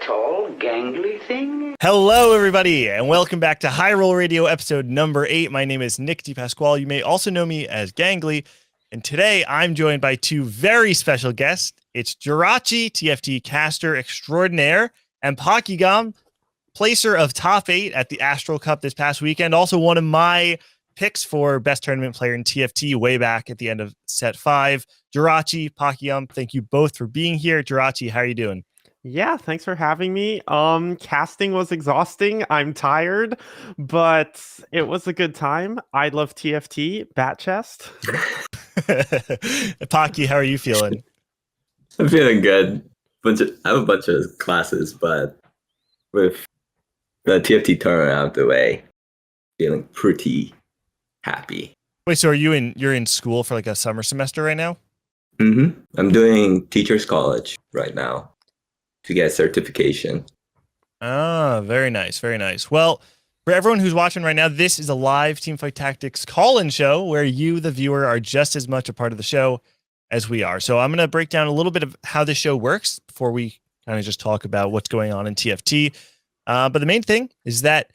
tall, gangly thing? Hello, everybody, and welcome back to High Roll Radio episode number 8. My name is Nick DePasquale. You may also know me as Gangly, and today I'm joined by two very special guests. It's Jirachy, TFT caster extraordinaire, and Pockygom, placer of top 8 at the Astral Cup this past weekend. Also one of my picks for best tournament player in TFT way back at the end of set 5. Jirachy, Pockygom, thank you both for being here. Jirachy, how are you doing? Yeah, thanks for having me. Casting was exhausting. I'm tired, but it was a good time. I love TFT, Bat Chest. Pocky, how are you feeling? I'm feeling good. I have a bunch of classes, but with the TFT tournament out of the way, feeling pretty happy. Wait, so you're in school for like a summer semester right now? Mm-hmm. I'm doing teacher's college right now to get certification. Ah, very nice, very nice. Well, for everyone who's watching right now, this is a live Teamfight Tactics call-in show where you, the viewer, are just as much a part of the show as we are. So I'm going to break down a little bit of how this show works before we kind of just talk about what's going on in TFT. But the main thing is that,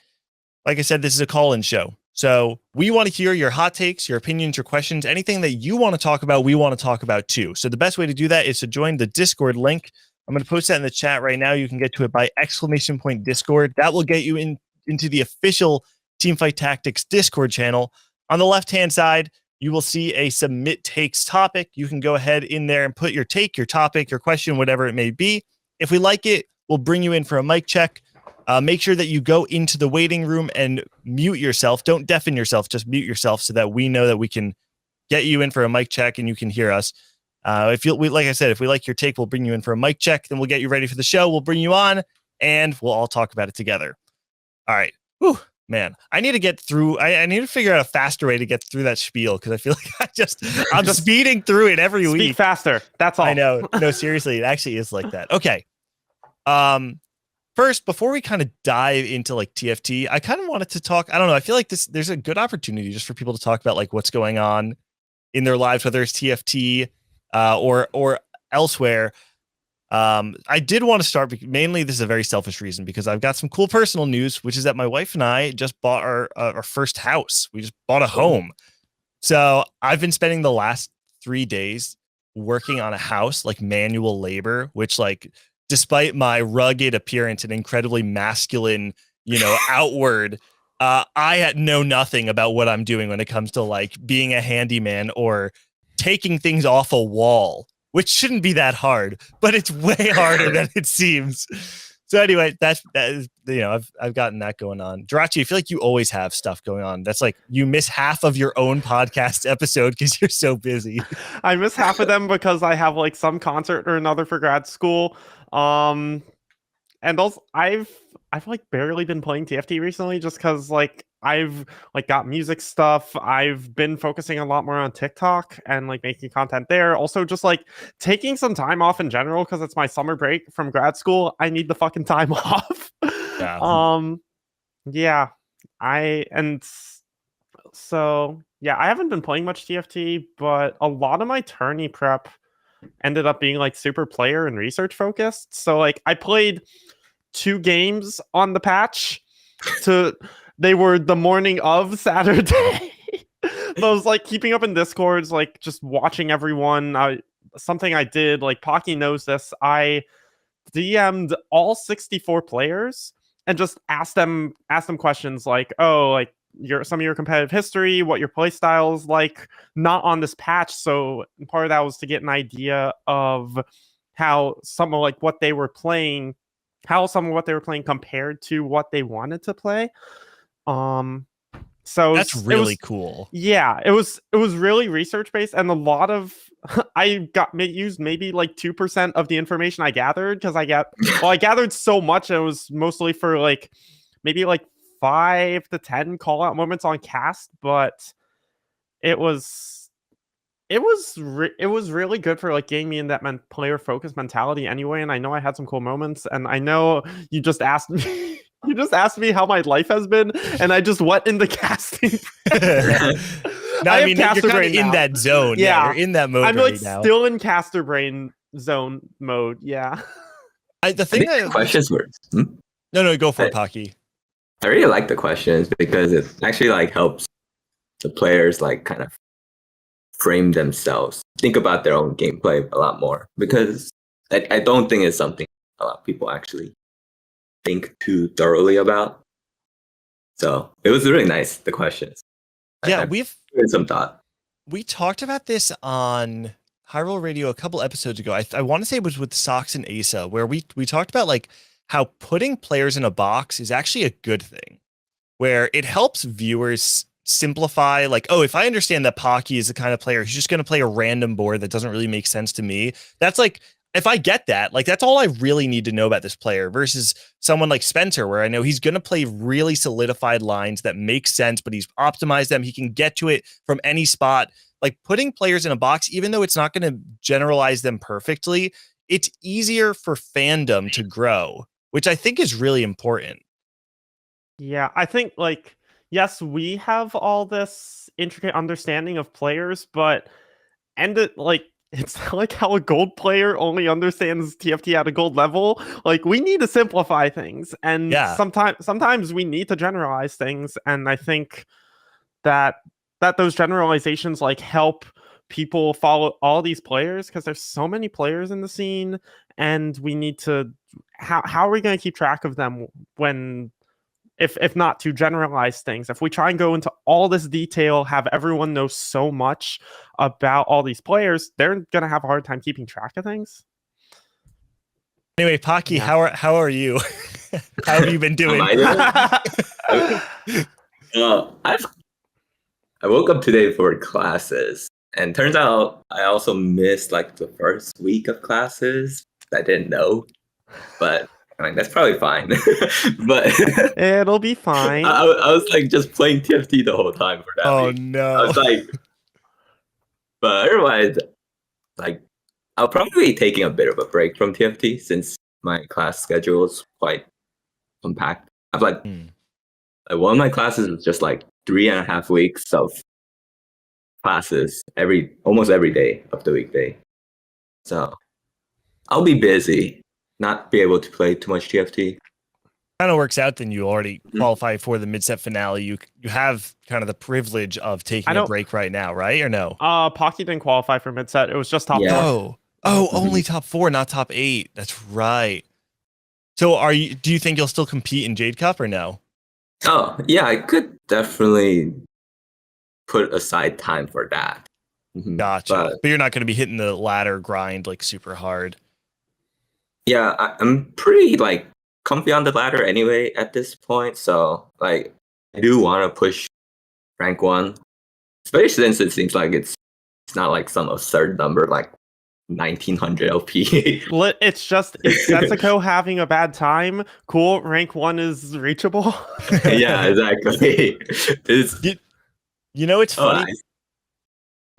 like I said, this is a call-in show. So we want to hear your hot takes, your opinions, your questions, anything that you want to talk about, we want to talk about too. So the best way to do that is to join the Discord link. I'm going to post that in the chat right now. You can get to it by !Discord. That will get you into the official Teamfight Tactics Discord channel. On the left-hand side, you will see a submit takes topic. You can go ahead in there and put your take, your topic, your question, whatever it may be. If we like it, we'll bring you in for a mic check. Make sure that you go into the waiting room and mute yourself. Don't deafen yourself, just mute yourself so that we know that we can get you in for a mic check and you can hear us. Like I said, if we like your take, we'll bring you in for a mic check. Then we'll get you ready for the show. We'll bring you on and we'll all talk about it together. All right. Whew, man, I need to get through. I need to figure out a faster way to get through that spiel because I feel like I'm just speeding through it every week. Speak faster. That's all. I know. No, seriously, it actually is like that. Okay. First, before we kind of dive into like TFT, I kind of wanted to talk. I don't know. I feel like there's a good opportunity just for people to talk about like what's going on in their lives, whether it's TFT or elsewhere. I did want to start, mainly this is a very selfish reason, because I've got some cool personal news, which is that my wife and I just bought our first house. We just bought a home. So I've been spending the last 3 days working on a house, like manual labor, which like, despite my rugged appearance and incredibly masculine, outward, I know nothing about what I'm doing when it comes to like being a handyman or taking things off a wall, which shouldn't be that hard, but it's way harder than it seems. So anyway, that is, I've gotten that going on. Jirachy, I feel like you always have stuff going on. That's like you miss half of your own podcast episode because you're so busy. I miss half of them because I have like some concert or another for grad school. And also I've like barely been playing TFT recently just because like I've like got music stuff. I've been focusing a lot more on TikTok and like making content there. Also just like taking some time off in general because it's my summer break from grad school. I need the fucking time off. Yeah. I haven't been playing much TFT, but a lot of my tourney prep ended up being like super player and research focused. So like I played 2 games on the patch they were the morning of Saturday. So I was like keeping up in Discords, like just watching everyone. Something I did, like Pocky knows this, I DM'd all 64 players and just asked them questions like, oh, like some of your competitive history, what your play style is like, not on this patch. So part of that was to get an idea of how some of what they were playing compared to what they wanted to play. So that's really cool. Yeah, it was really research based, and a lot of I used maybe like 2% of the information I gathered because I gathered so much, and it was mostly for like maybe like 5 to 10 call out moments on cast, but it was really good for like getting me in that player focused mentality anyway. And I know I had some cool moments, and I know you just asked me. You just asked me how my life has been, and I just went into casting. No, I mean, you're kind of in that zone. Yeah, you're in that mode. I'm right like now. Still in caster brain zone mode. Yeah. The thing think the that questions were. no, go for it, Pocky. I really like the questions because it actually like helps the players like kind of frame themselves, think about their own gameplay a lot more. Because I don't think it's something a lot of people actually think too thoroughly about. So it was really nice, the questions. Yeah, I've we've given some thought. we talked about this on Hyrule Radio a couple episodes ago. I want to say it was with Sox and Asa, where we talked about like how putting players in a box is actually a good thing, where it helps viewers simplify. Like, oh, if I understand that Pocky is the kind of player who's just going to play a random board that doesn't really make sense to me, that's like, if I get that, like that's all I really need to know about this player versus someone like Spencer, where I know he's going to play really solidified lines that make sense, but he's optimized them. He can get to it from any spot. Like putting players in a box, even though it's not going to generalize them perfectly, it's easier for fandom to grow, which I think is really important. Yeah, I think like yes, we have all this intricate understanding of players, but it's not like how a gold player only understands TFT at a gold level. Like we need to simplify things, and Yeah. sometimes we need to generalize things, and I think that those generalizations like help people follow all these players because there's so many players in the scene, and we need to how are we going to keep track of them when if not to generalize things. If we try and go into all this detail, have everyone know so much about all these players, they're gonna have a hard time keeping track of things. Anyway, Pocky, Yeah. how are you? How have you been doing? I woke up today for classes, and turns out I also missed like the first week of classes. I didn't know, but I mean that's probably fine. But It'll be fine. I was like just playing TFT the whole time for that. Oh week. no! I was like, but otherwise, like I'll probably be taking a bit of a break from TFT since my class schedule is quite compact. I've like one of my classes is just like 3.5 weeks of classes almost every day of the weekday. So I'll be busy, not be able to play too much TFT. Kind of works out. Then you already qualify for the mid-set finale. You have kind of the privilege of taking a break right now, right? Or no? Pocky didn't qualify for mid-set. It was just top 4. Only top 4, not top 8. That's right. So do you think you'll still compete in Jade Cup or no? Oh, yeah, I could definitely put aside time for that. Gotcha. But you're not going to be hitting the ladder grind like super hard. Yeah, I'm pretty like comfy on the ladder anyway at this point. So like I do want to push rank 1, especially since it seems like it's not like some absurd number like 1900 LP. It's Setsuko having a bad time. Cool, rank 1 is reachable. Yeah, exactly. It's funny. Nice.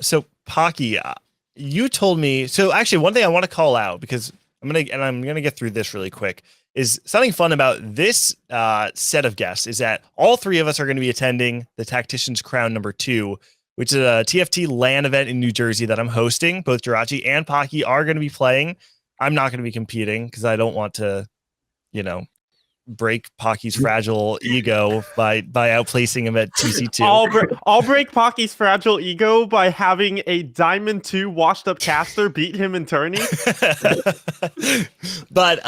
So Pocky, you told me. So actually, one thing I want to call out because I'm gonna get through this really quick. Is something fun about this set of guests is that all 3 of us are going to be attending the Tactician's Crown #2, which is a TFT LAN event in New Jersey that I'm hosting. Both Jirachy and Pocky are going to be playing. I'm not going to be competing because I don't want to, break Pocky's fragile ego by outplacing him at TC2. I'll break Pocky's fragile ego by having a Diamond 2 washed up caster beat him in tourney. But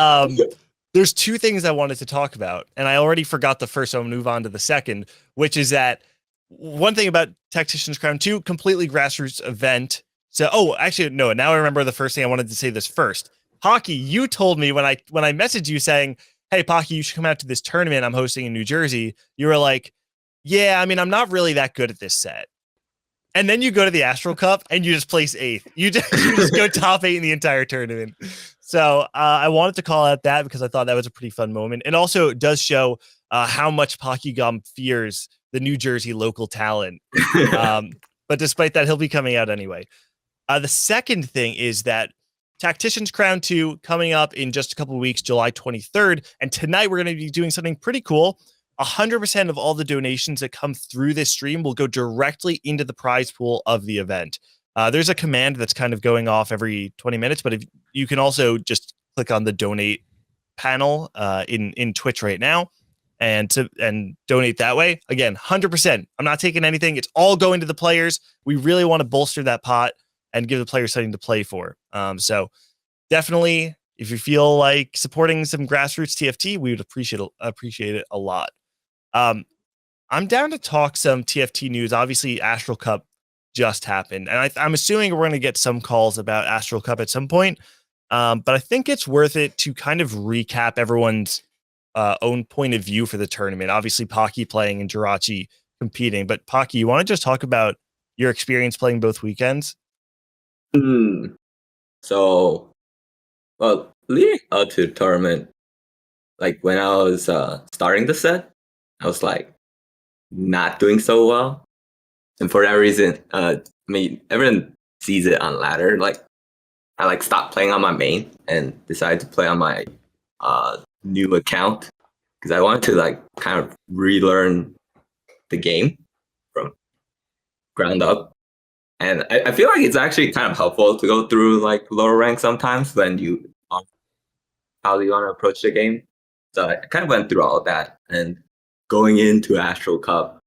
there's 2 things I wanted to talk about, and I already forgot the first, so I'm going to move on to the second, which is that one thing about Tactician's Crown 2, completely grassroots event. So, actually, no, now I remember the first thing I wanted to say this first. Pocky, you told me when I messaged you saying, hey, Pocky, you should come out to this tournament I'm hosting in New Jersey. You were like, yeah, I mean, I'm not really that good at this set. And then you go to the Astral Cup and you just place 8th. You just go top 8 in the entire tournament. So I wanted to call out that because I thought that was a pretty fun moment. And also it does show how much Pockygom fears the New Jersey local talent. But despite that, he'll be coming out anyway. The second thing is that Tactician's Crown 2 coming up in just a couple of weeks, July 23rd. And tonight we're going to be doing something pretty cool. 100% of all the donations that come through this stream will go directly into the prize pool of the event. There's a command that's kind of going off every 20 minutes, but if you can also just click on the donate panel in Twitch right now, and donate that way. Again, 100%. I'm not taking anything. It's all going to the players. We really want to bolster that pot and give the players something to play for. So definitely, if you feel like supporting some grassroots TFT, we would appreciate it a lot. I'm down to talk some TFT news. Obviously, Astral Cup just happened, and I'm assuming we're going to get some calls about Astral Cup at some point. But I think it's worth it to kind of recap everyone's own point of view for the tournament. Obviously, Pocky playing and Jirachy competing. But Pocky, you want to just talk about your experience playing both weekends? So, well, leading up to the tournament, like when I was starting the set, I was like not doing so well. And for that reason, I mean, everyone sees it on ladder. Like, I like stopped playing on my main and decided to play on my new account because I wanted to like kind of relearn the game from ground up. And I feel like it's actually kind of helpful to go through like lower rank sometimes when you how you want to approach the game. So I kind of went through all of that, and going into Astral Cup,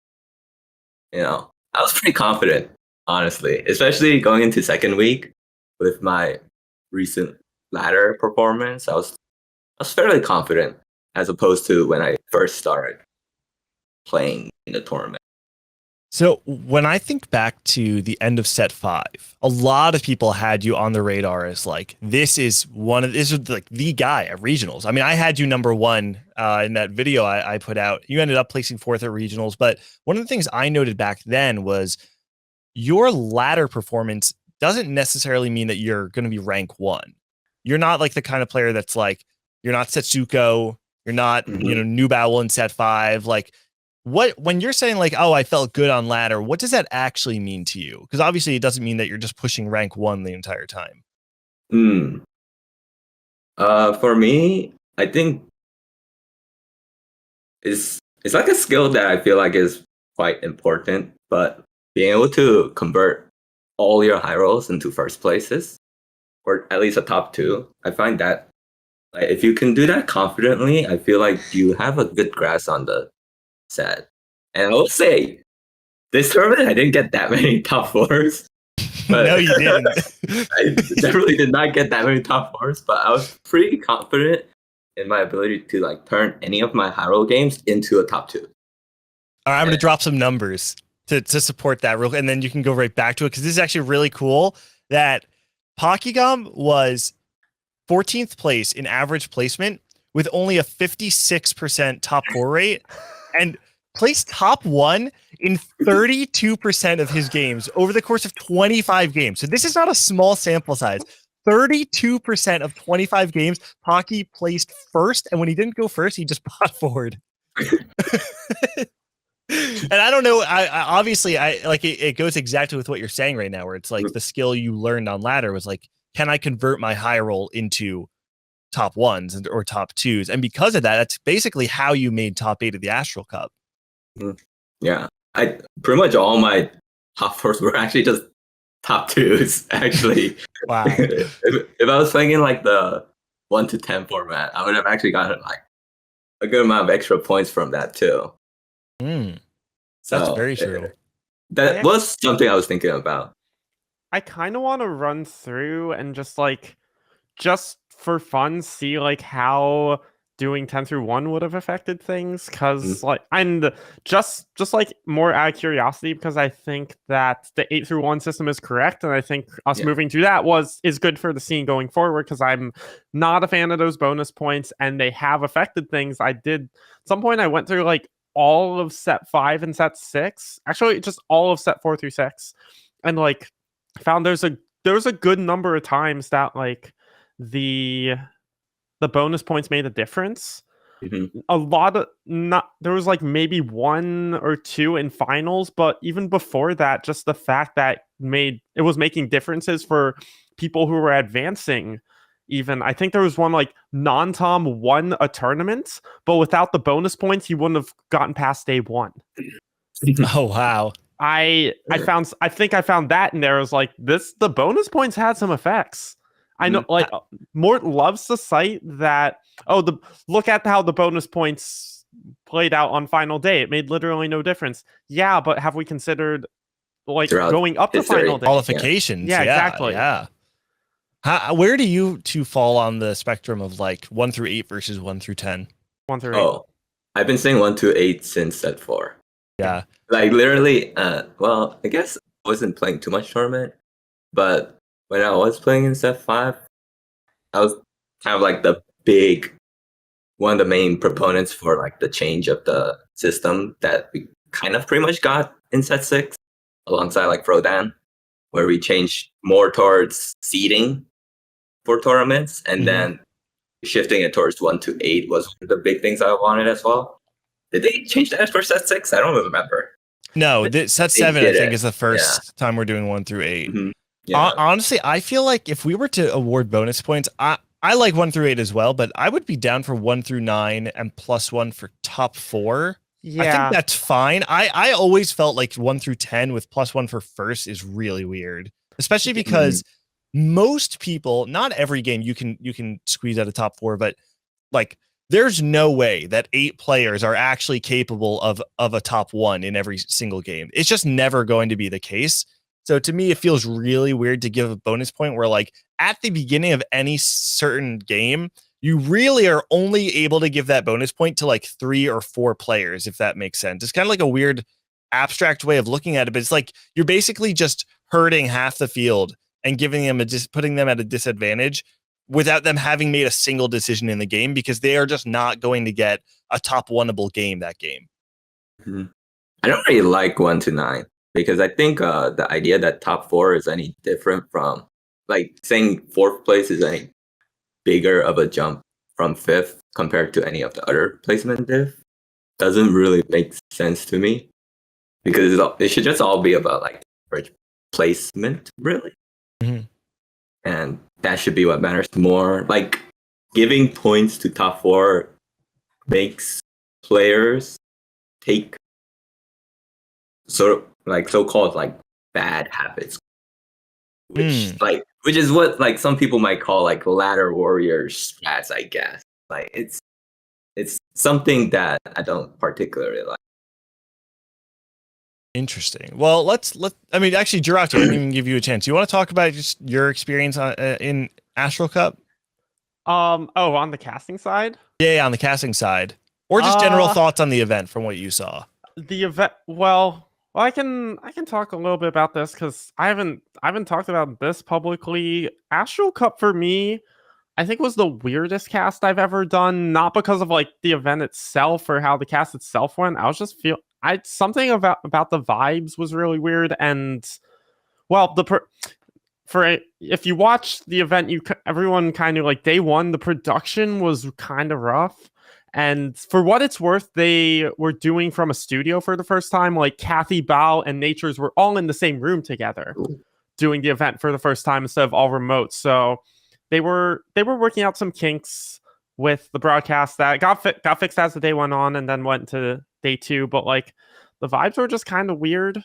you know, I was pretty confident, honestly, especially going into second week with my recent ladder performance. I was fairly confident as opposed to when I first started playing in the tournament. So when I think back to the end of set 5, a lot of people had you on the radar as like, this is like the guy at regionals. I mean, I had you number 1 in that video I put out. You ended up placing 4th at regionals. But one of the things I noted back then was your ladder performance doesn't necessarily mean that you're going to be rank 1. You're not like the kind of player that's like, you're not Setsuko, you're not, New Bowel in set 5. Like, when you're saying like, oh, I felt good on ladder, what does that actually mean to you? Because obviously it doesn't mean that you're just pushing rank 1 the entire time. For me, I think it's like a skill that I feel like is quite important, but being able to convert all your high rolls into first places, or at least a top 2, I find that like, if you can do that confidently, I feel like you have a good grasp on the set. And I will say, this tournament I didn't get that many top 4s. But No, you didn't. I definitely did not get that many top 4s, but I was pretty confident in my ability to like turn any of my high roll games into a top 2. All right, I'm going to drop some numbers to support that real quick, and then you can go right back to it, because this is actually really cool that Pockygom was 14th place in average placement with only a 56% top 4 rate, and placed top 1 in 32% of his games over the course of 25 games. So this is not a small sample size. 32% of 25 games, Pocky placed first, and when he didn't go first, he just bot forward. And I don't know. I obviously like it goes exactly with what you're saying right now, where it's like the skill you learned on ladder was like, can I convert my high roll into top 1s or top 2s? And because of that, that's basically how you made top 8 of the Astral Cup. Yeah, I pretty much all my top 4s were actually just top 2s. Actually, Wow. if I was playing in like the 1 to 10 format, I would have actually gotten like a good amount of extra points from that too. That's very true. That was something I was thinking about. I kind of want to run through and just for fun, see like how doing 10 through 1 would have affected things, because like, and just like more out of curiosity, because I think that the 8 through 1 system is correct, and I think us moving through that is good for the scene going forward, because I'm not a fan of those bonus points and they have affected things. At some point I went through like all of set 5 and set 6, actually just all of set 4 through 6, and like found there's a good number of times that like the bonus points made a difference. A lot of there was like maybe 1 or 2 in finals, but even before that, just the fact that it was making differences for people who were advancing. Even I think there was one like non-Tom won a tournament, but without the bonus points, he wouldn't have gotten past day 1. Oh wow. I think I found that in there. I was like, the bonus points had some effects. I know, like, Mort loves to cite that. Look at how the bonus points played out on final day. It made literally no difference. Yeah, but have we considered like Throughout going up to history. final day? Qualifications. Yeah, exactly. Yeah. Where do you two fall on the spectrum of like 1 through 8 versus 1 through 10? 1 through 8. Oh, I've been saying 1 to 8 since set 4. Yeah. Like literally, well, I guess I wasn't playing too much tournament, but when I was playing in set 5, I was kind of like one of the main proponents for like the change of the system that we kind of pretty much got in set 6 alongside like Frodan, where we changed more towards seeding for tournaments, and then shifting it towards 1 to 8 was one of the big things I wanted as well. Did they change that for set 6? I don't remember. No, set 7 I think is the first Yeah. time we're doing 1 through 8. Mhm. Yeah. Honestly, I feel like if we were to award bonus points, I like 1 through 8 as well, but I would be down for 1 through 9 and +1 for top 4. Yeah, I think that's fine. I always felt like 1 through 10 with +1 for first is really weird, especially because most people, not every game you can squeeze out a top 4, but like there's no way that 8 players are actually capable of a top 1 in every single game. It's just never going to be the case. So to me, it feels really weird to give a bonus point where like at the beginning of any certain game, you really are only able to give that bonus point to like 3 or 4 players, if that makes sense. It's kind of like a weird abstract way of looking at it, but it's like you're basically just hurting half the field and giving them putting them at a disadvantage without them having made a single decision in the game, because they are just not going to get a top 1-able game that game. I don't really like 1 to 9 because I think the idea that top 4 is any different from like saying 4th place is any bigger of a jump from 5th compared to any of the other placement diff doesn't really make sense to me, because it should just all be about like placement, really. And that should be what matters more. Like giving points to top 4 makes players take sort of like so-called like bad habits, which is what like some people might call like ladder warrior strats, I guess. Like it's something that I don't particularly like. Interesting. Well, I mean, actually, Jirachy, I didn't even give you a chance. You want to talk about just your experience in Astral Cup? On the casting side? Yeah, on the casting side. Or just general thoughts on the event from what you saw. The event, well, I can talk a little bit about this because I haven't talked about this publicly. Astral Cup for me, I think was the weirdest cast I've ever done. Not because of like the event itself or how the cast itself went. I was just something about the vibes was really weird. And well, if you watch the event, everyone kind of like day one, the production was kind of rough. And for what it's worth, they were doing from a studio for the first time. Like Kathy, Bao, and Natures were all in the same room together doing the event for the first time instead of all remote. So they were working out some kinks with the broadcast that got fixed as the day went on and then went to day 2. But like the vibes were just kind of weird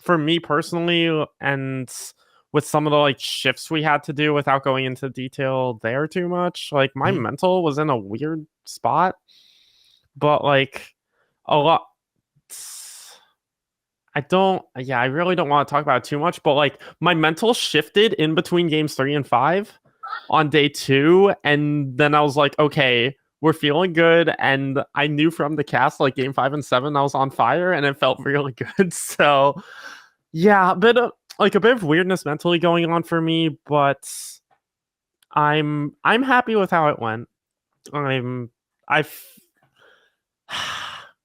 for me personally, and with some of the like shifts we had to do without going into detail there too much. Like my mental was in a weird spot, but like a lot. I really don't want to talk about it too much, but like my mental shifted in between games 3 and 5 on day 2. And then I was like, okay, we're feeling good. And I knew from the cast, like game 5 and 7, I was on fire and it felt really good. So yeah, a bit of weirdness mentally going on for me, but I'm happy with how it went.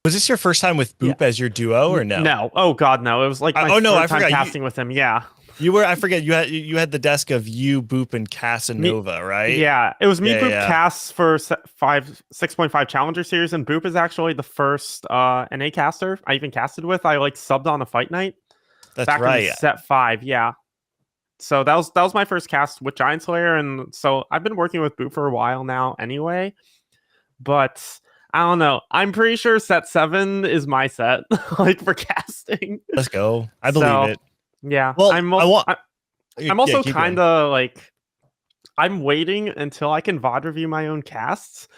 Was this your first time with Boop as your duo or no? No. Oh God, no. It was like my third time casting with him. Yeah. I forget you had the desk of you, Boop, and Casanova, right? Yeah. It was me, Boop, Cass for 6.5 Challenger Series, and Boop is actually the first NA caster I even casted with. I like subbed on a fight night. That's back right. In set 5, yeah. So that was my first cast with Giant Slayer, and so I've been working with Boop for a while now anyway. But I don't know. I'm pretty sure set 7 is my set, like for casting. Let's go. I believe it. Yeah. Well, I'm also kind of like I'm waiting until I can VOD review my own casts,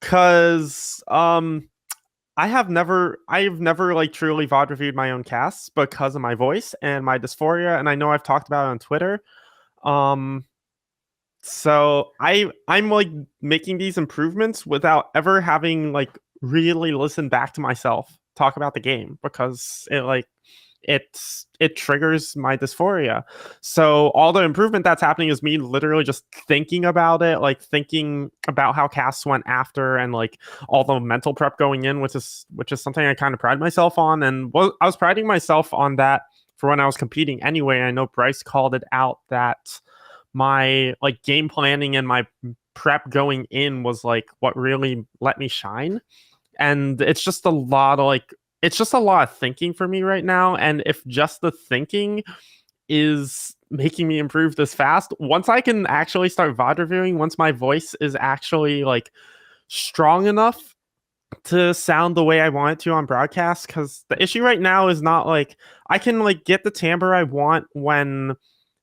because I've never like truly VOD reviewed my own casts because of my voice and my dysphoria, and I know I've talked about it on Twitter. So I'm like making these improvements without ever having like really listened back to myself talk about the game, because it triggers my dysphoria. So all the improvement that's happening is me literally just thinking about it, like thinking about how casts went after, and like all the mental prep going in, which is something I kind of pride myself on, and I was priding myself on that for when I was competing anyway. I know Bryce called it out that my like game planning and my prep going in was like what really let me shine. And it's just a lot of thinking for me right now. And if just the thinking is making me improve this fast, once I can actually start VOD reviewing, once my voice is actually like strong enough to sound the way I want it to on broadcast, because the issue right now is not like I can like get the timbre I want when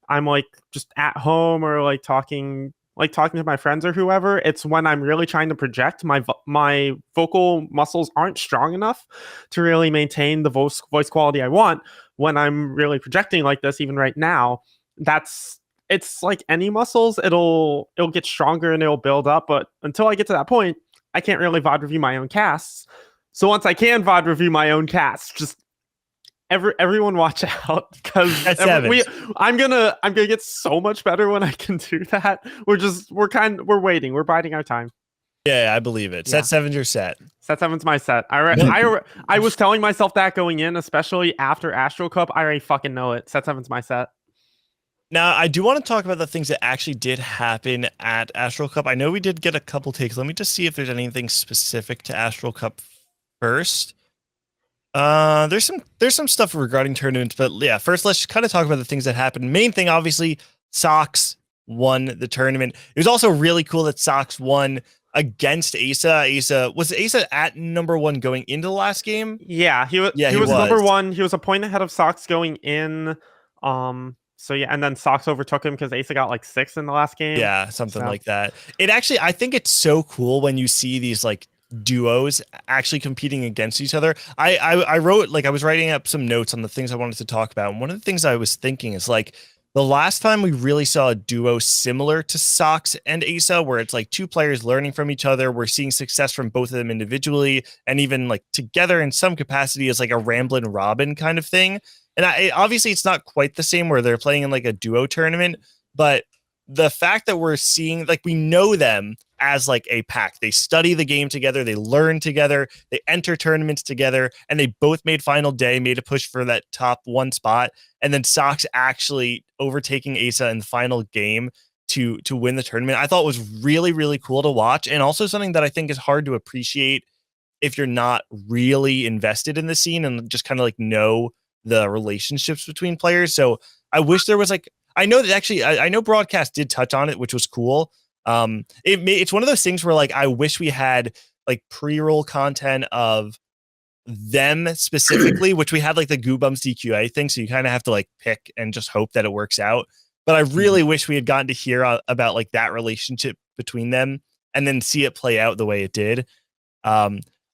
I'm like just at home or like talking to my friends or whoever. It's when I'm really trying to project, my vocal muscles aren't strong enough to really maintain the voice quality I want. When I'm really projecting like this, even right now, it's like any muscles, it'll get stronger and it'll build up. But until I get to that point, I can't really VOD review my own casts. So once I can VOD review my own casts, just everyone watch out, because I'm gonna get so much better when I can do that. We're waiting. We're biding our time. Yeah, I believe it. Set 7's your set. Set 7's my set. I was telling myself that going in, especially after Astral Cup. I already fucking know it. Set 7's my set. Now, I do want to talk about the things that actually did happen at Astral Cup. I know we did get a couple takes. Let me just see if there's anything specific to Astral Cup first. There's some stuff regarding tournaments, but yeah, first let's kind of talk about the things that happened. Main thing, obviously, Sox won the tournament. It was also really cool that Sox won against Asa. Was Asa at number 1 going into the last game? Yeah, he was number 1. He was a point ahead of Sox going in. So yeah, and then Sox overtook him because Asa got like 6 in the last game. Yeah, something like that. I think it's so cool when you see these like duos actually competing against each other. I wrote, like, I was writing up some notes on the things I wanted to talk about, and one of the things I was thinking is like the last time we really saw a duo similar to Sox and Asa, where it's like 2 players learning from each other, we're seeing success from both of them individually and even like together in some capacity, as like a Ramblin' Robin kind of thing. And obviously it's not quite the same where they're playing in like a duo tournament, but the fact that we're seeing, like, we know them as like a pack. They study the game together, they learn together, they enter tournaments together, and they both made final day, made a push for that top 1 spot. And then Sox actually overtaking Asa in the final game to win the tournament. I thought was really, really cool to watch, and also something that I think is hard to appreciate if you're not really invested in the scene and just kind of like know the relationships between players. So I wish there was like, I know that actually, I know broadcast did touch on it, which was cool. It's one of those things where like, I wish we had like pre-roll content of them specifically, which we had like the Goobums DQA thing. So you kind of have to like pick and just hope that it works out. But I really wish we had gotten to hear about like that relationship between them and then see it play out the way it did.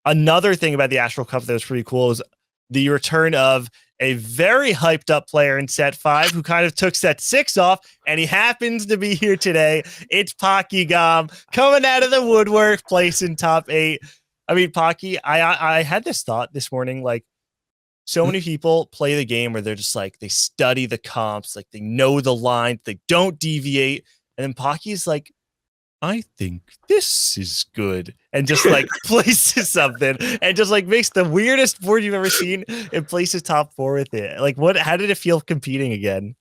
Another thing about the Astral Cup that was pretty cool is the return of a very hyped up player in set 5 who kind of took set 6 off, and he happens to be here today. It's Pockygom coming out of the woodwork, placing top 8. I mean, Pocky, I had this thought this morning, like, so many people play the game where they're just like, they study the comps, like they know the lines, they don't deviate. And then Pocky's like, I think this is good, and just like places something and just like makes the weirdest board you've ever seen and places top 4 with it. Like, how did it feel competing again?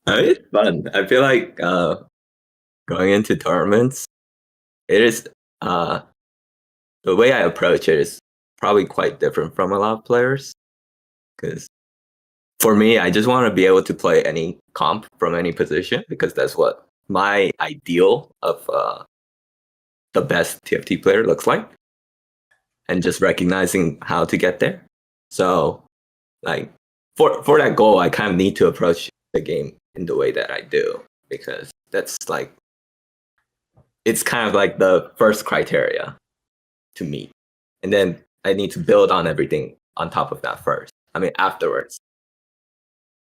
It's fun. I feel like going into tournaments, it is the way I approach it is probably quite different from a lot of players. Because for me, I just want to be able to play any comp from any position, because that's what my ideal of the best TFT player looks like, and just recognizing how to get there. So, like, for that goal, I kind of need to approach the game in the way that I do, because That's like, it's kind of like the first criteria to meet. And then I need to build on everything on top of that first. I mean, afterwards.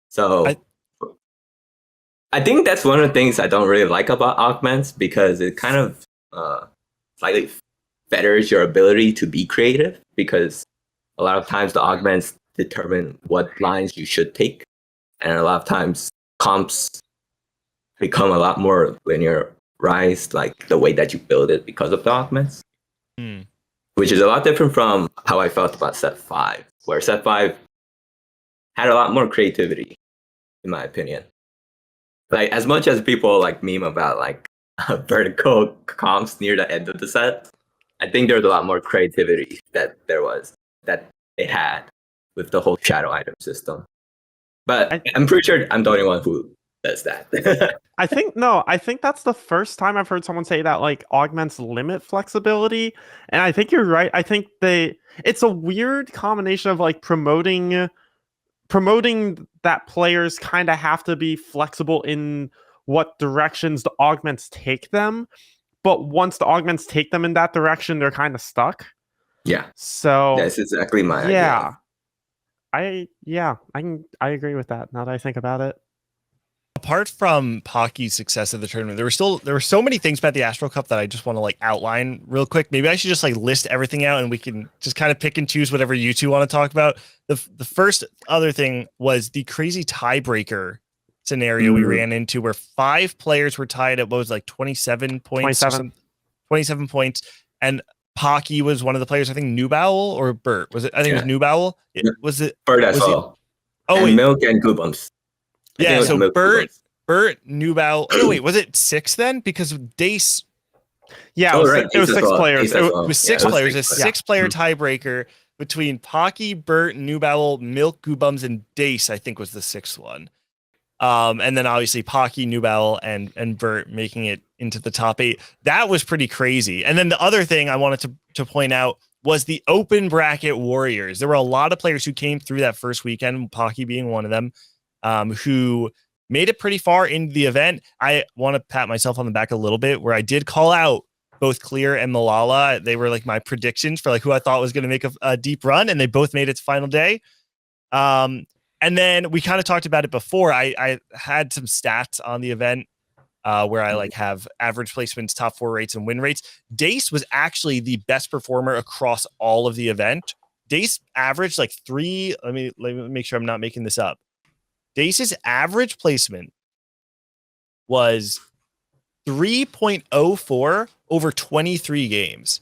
So I think that's one of the things I don't really like about augments, because it kind of slightly fetters your ability to be creative, because a lot of times the augments determine what lines you should take. And a lot of times comps become a lot more linearized, like the way that you build it because of the augments. Which is a lot different from how I felt about set 5, where set 5 had a lot more creativity, in my opinion. Like, as much as people like meme about like vertical comps near the end of the set, I think there's a lot more creativity that it had with the whole shadow item system. But I'm pretty sure I'm the only one who does that. I think that's the first time I've heard someone say that like augments limit flexibility. And I think you're right. I think it's a weird combination of like promoting that players kind of have to be flexible in what directions the augments take them. But once the augments take them in that direction, they're kind of stuck. Yeah. So that's exactly my idea. I agree with that now that I think about it. Apart from Pocky's success of the tournament, there were so many things about the Astral Cup that I just want to like outline real quick. Maybe I should just like list everything out and we can just kind of pick and choose whatever you two want to talk about. The first other thing was the crazy tiebreaker scenario we ran into, where 5 players were tied at what was like 27 points. 27 points. And Pocky was one of the players, I think Newbowel or Bert. Was it? I think it was Newbowel. Was it Bert as well? Oh, and Milk and Goobums. Yeah, so Bert, Newbow. Oh, no, wait, was it 6 then? Because Dace. Yeah, it was 6 players. It was 6 players. A 6-player tiebreaker between Pocky, Bert, Newbow, Milk, Goobums, and Dace, I think was the 6th one. And then obviously Pocky, Newbow, and Bert making it into the top 8. That was pretty crazy. And then the other thing I wanted to point out was the open bracket warriors. There were a lot of players who came through that first weekend, Pocky being one of them, who made it pretty far into the event. I want to pat myself on the back a little bit, where I did call out both Clear and Malala. They were like my predictions for like who I thought was going to make a deep run, and they both made it to final day. And then we kind of talked about it before. I had some stats on the event where I like have average placements, top 4 rates, and win rates. Dace was actually the best performer across all of the event. Dace averaged like 3. Let me make sure I'm not making this up. Dace's average placement was 3.04 over 23 games,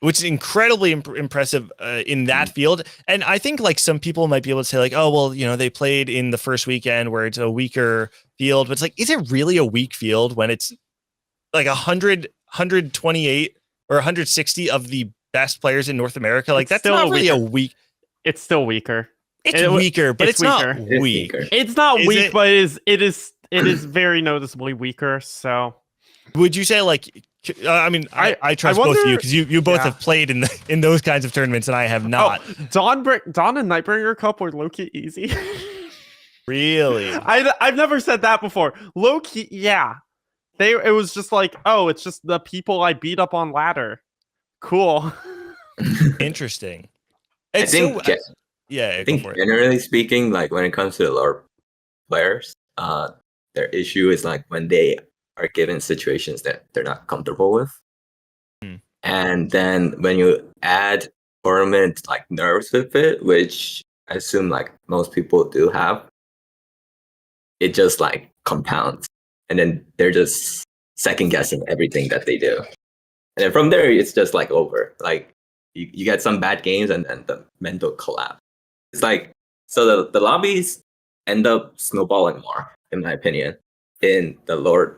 which is incredibly impressive in that field. And I think like some people might be able to say like, oh, well, you know, they played in the first weekend where it's a weaker field, but it's like, is it really a weak field when it's like 100, 128 or 160 of the best players in North America? Like, that's not really a weak. It's still weaker. It's weaker, but it's not weak. It's not weak, but it is very noticeably weaker. So, would you say like? I mean, I trust both of you because you both have played in those kinds of tournaments, and I have not. Oh, Dawn and Nightbringer Cup were low-key easy. Really? I've never said that before. Low-key, yeah. It was just like, oh, it's just the people I beat up on ladder. Cool. Interesting. I think generally speaking, like when it comes to the lower players, their issue is like when they are given situations that they're not comfortable with. And then when you add tournament like nerves with it, which I assume like most people do have, it just like compounds. And then they're just second guessing everything that they do. And then from there, it's just like over. Like you get some bad games and then the mental collapse. It's like, so the lobbies end up snowballing more, in my opinion, in the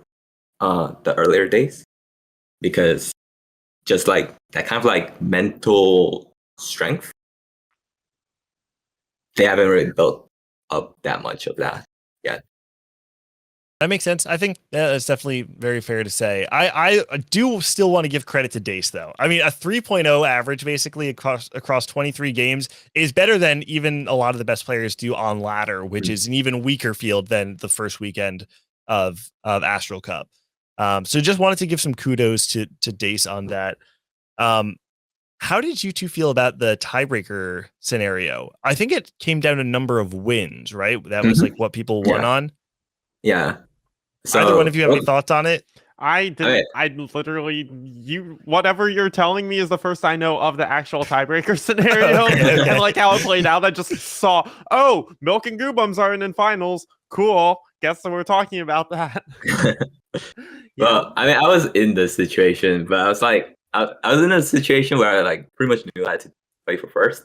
earlier days, because just like that kind of like mental strength, they haven't really built up that much of that yet. That makes sense. I think that's definitely very fair to say. I do still want to give credit to Dace, though. I mean, a 3.0 average basically across 23 games is better than even a lot of the best players do on ladder, which is an even weaker field than the first weekend of Astral Cup. So just wanted to give some kudos to Dace on that. How did you two feel about the tiebreaker scenario? I think it came down to number of wins, right? That was like what people won on. Yeah. So either one of you have any thoughts on it? I didn't. I literally, whatever you're telling me is the first I know of the actual tiebreaker scenario, Okay. and like how it played out. I just saw, oh, Milk and Goobums are in finals. Cool. Guess we're talking about that. Well, I mean, I was in this situation, but I was like, I was in a situation where I like pretty much knew I had to play for first,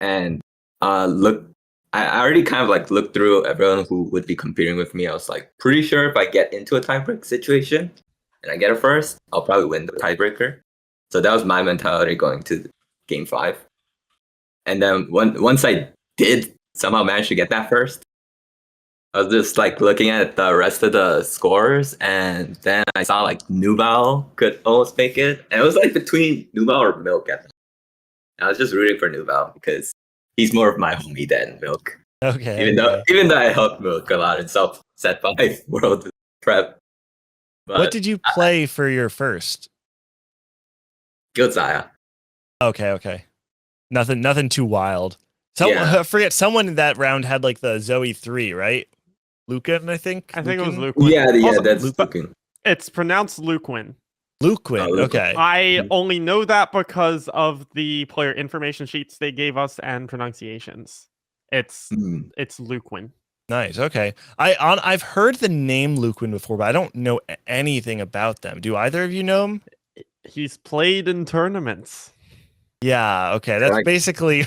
and look, I already kind of like looked through everyone who would be competing with me. I was like pretty sure if I get into a tiebreak situation and I get it first, I'll probably win the tiebreaker. So that was my mentality going to game 5. And then once I did somehow manage to get that first, I was just like looking at the rest of the scores, and then I saw like Nubal could almost make it, and it was like between Nubal or Milk at the time. I was just rooting for Nubal because he's more of my homie than Milk. Okay. Even though I helped Milk a lot in set 5 world prep. But what did you play for your first? Guild Zaya. Okay. Nothing too wild. I forget, someone in that round had like the Zoe 3, right? Luqun, I think. I think it was Luqun? Luqun. Yeah, Also, that's Luqun. It's pronounced Luqun. Luqun. Luqun. Okay. I only know that because of the player information sheets they gave us and pronunciations. It's Luqun. Nice. Okay. I've heard the name Luqun before, but I don't know anything about them. Do either of you know him? He's played in tournaments. Yeah. Okay. That's basically.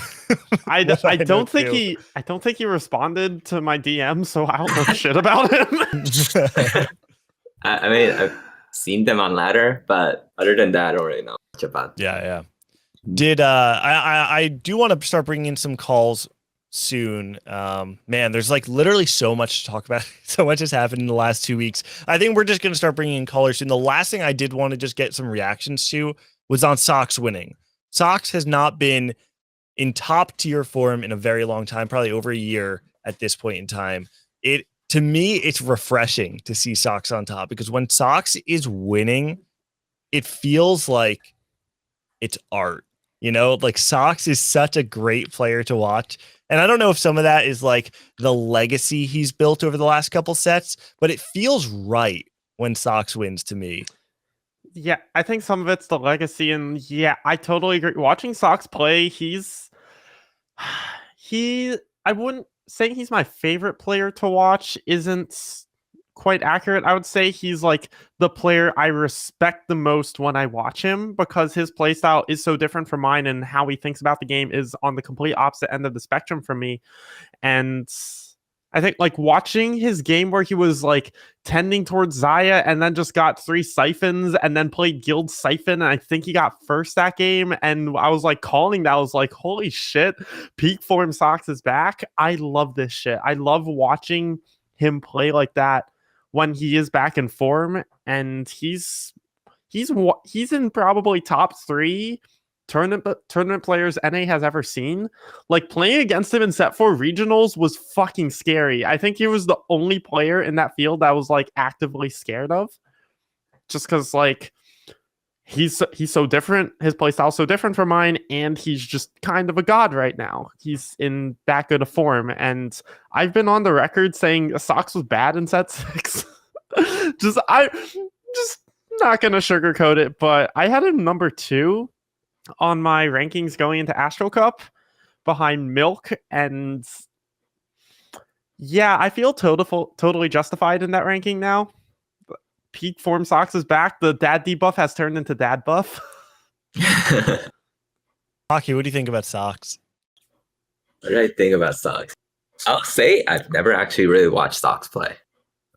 I don't think he responded to my DM, so I don't know shit about him. I mean, I've seen them on ladder, but other than that, I don't really know much about them. Yeah. Did I do want to start bringing in some calls soon. Man, there's like literally so much to talk about. So much has happened in the last 2 weeks. I think we're just going to start bringing in callers soon. The last thing I did want to just get some reactions to was on Sox winning. Sox has not been in top tier form in a very long time, probably over a year at this point in time. To me, it's refreshing to see Sox on top, because when Sox is winning, it feels like it's art. You know, like Sox is such a great player to watch. And I don't know if some of that is like the legacy he's built over the last couple sets, but it feels right when Sox wins to me. Yeah, I think some of it's the legacy, and yeah, I totally agree. Watching Sox play, I wouldn't say he's my favorite player to watch isn't quite accurate. I would say he's like the player I respect the most when I watch him, because his playstyle is so different from mine, and how he thinks about the game is on the complete opposite end of the spectrum from me. And I think like watching his game where he was like tending towards Zaya and then just got 3 siphons and then played Guild Siphon, and I think he got first that game, and I was like calling that. I was like, holy shit, peak form Sox is back. I love this shit. I love watching him play like that when he is back in form, and he's in probably top 3 tournament players NA has ever seen. Like, playing against him in set 4 regionals was fucking scary. I think he was the only player in that field that I was like actively scared of, just because like he's so different. His playstyle is so different from mine, and he's just kind of a god right now. He's in that good a form, and I've been on the record saying Sox was bad in set 6. just not gonna sugarcoat it, but I had him number 2 on my rankings going into Astral Cup, behind Milk, and yeah, I feel totally justified in that ranking now. Peak form Sox is back. The dad debuff has turned into dad buff. Pocky, what do you think about Sox? What do I think about Sox? I'll say I've never actually really watched Sox play,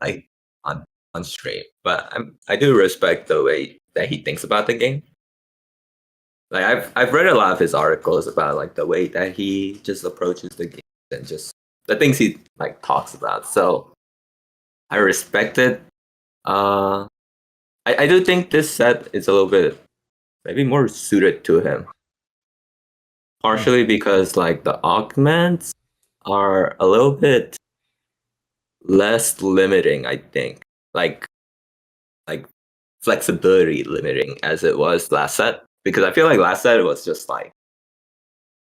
like on stream, but I do respect the way that he thinks about the game. Like I've read a lot of his articles about like the way that he just approaches the game and just the things he like talks about. So I respect it. I do think this set is a little bit maybe more suited to him. Partially because like the augments are a little bit less limiting, I think. Like flexibility limiting as it was last set. Because I feel like last set it was just like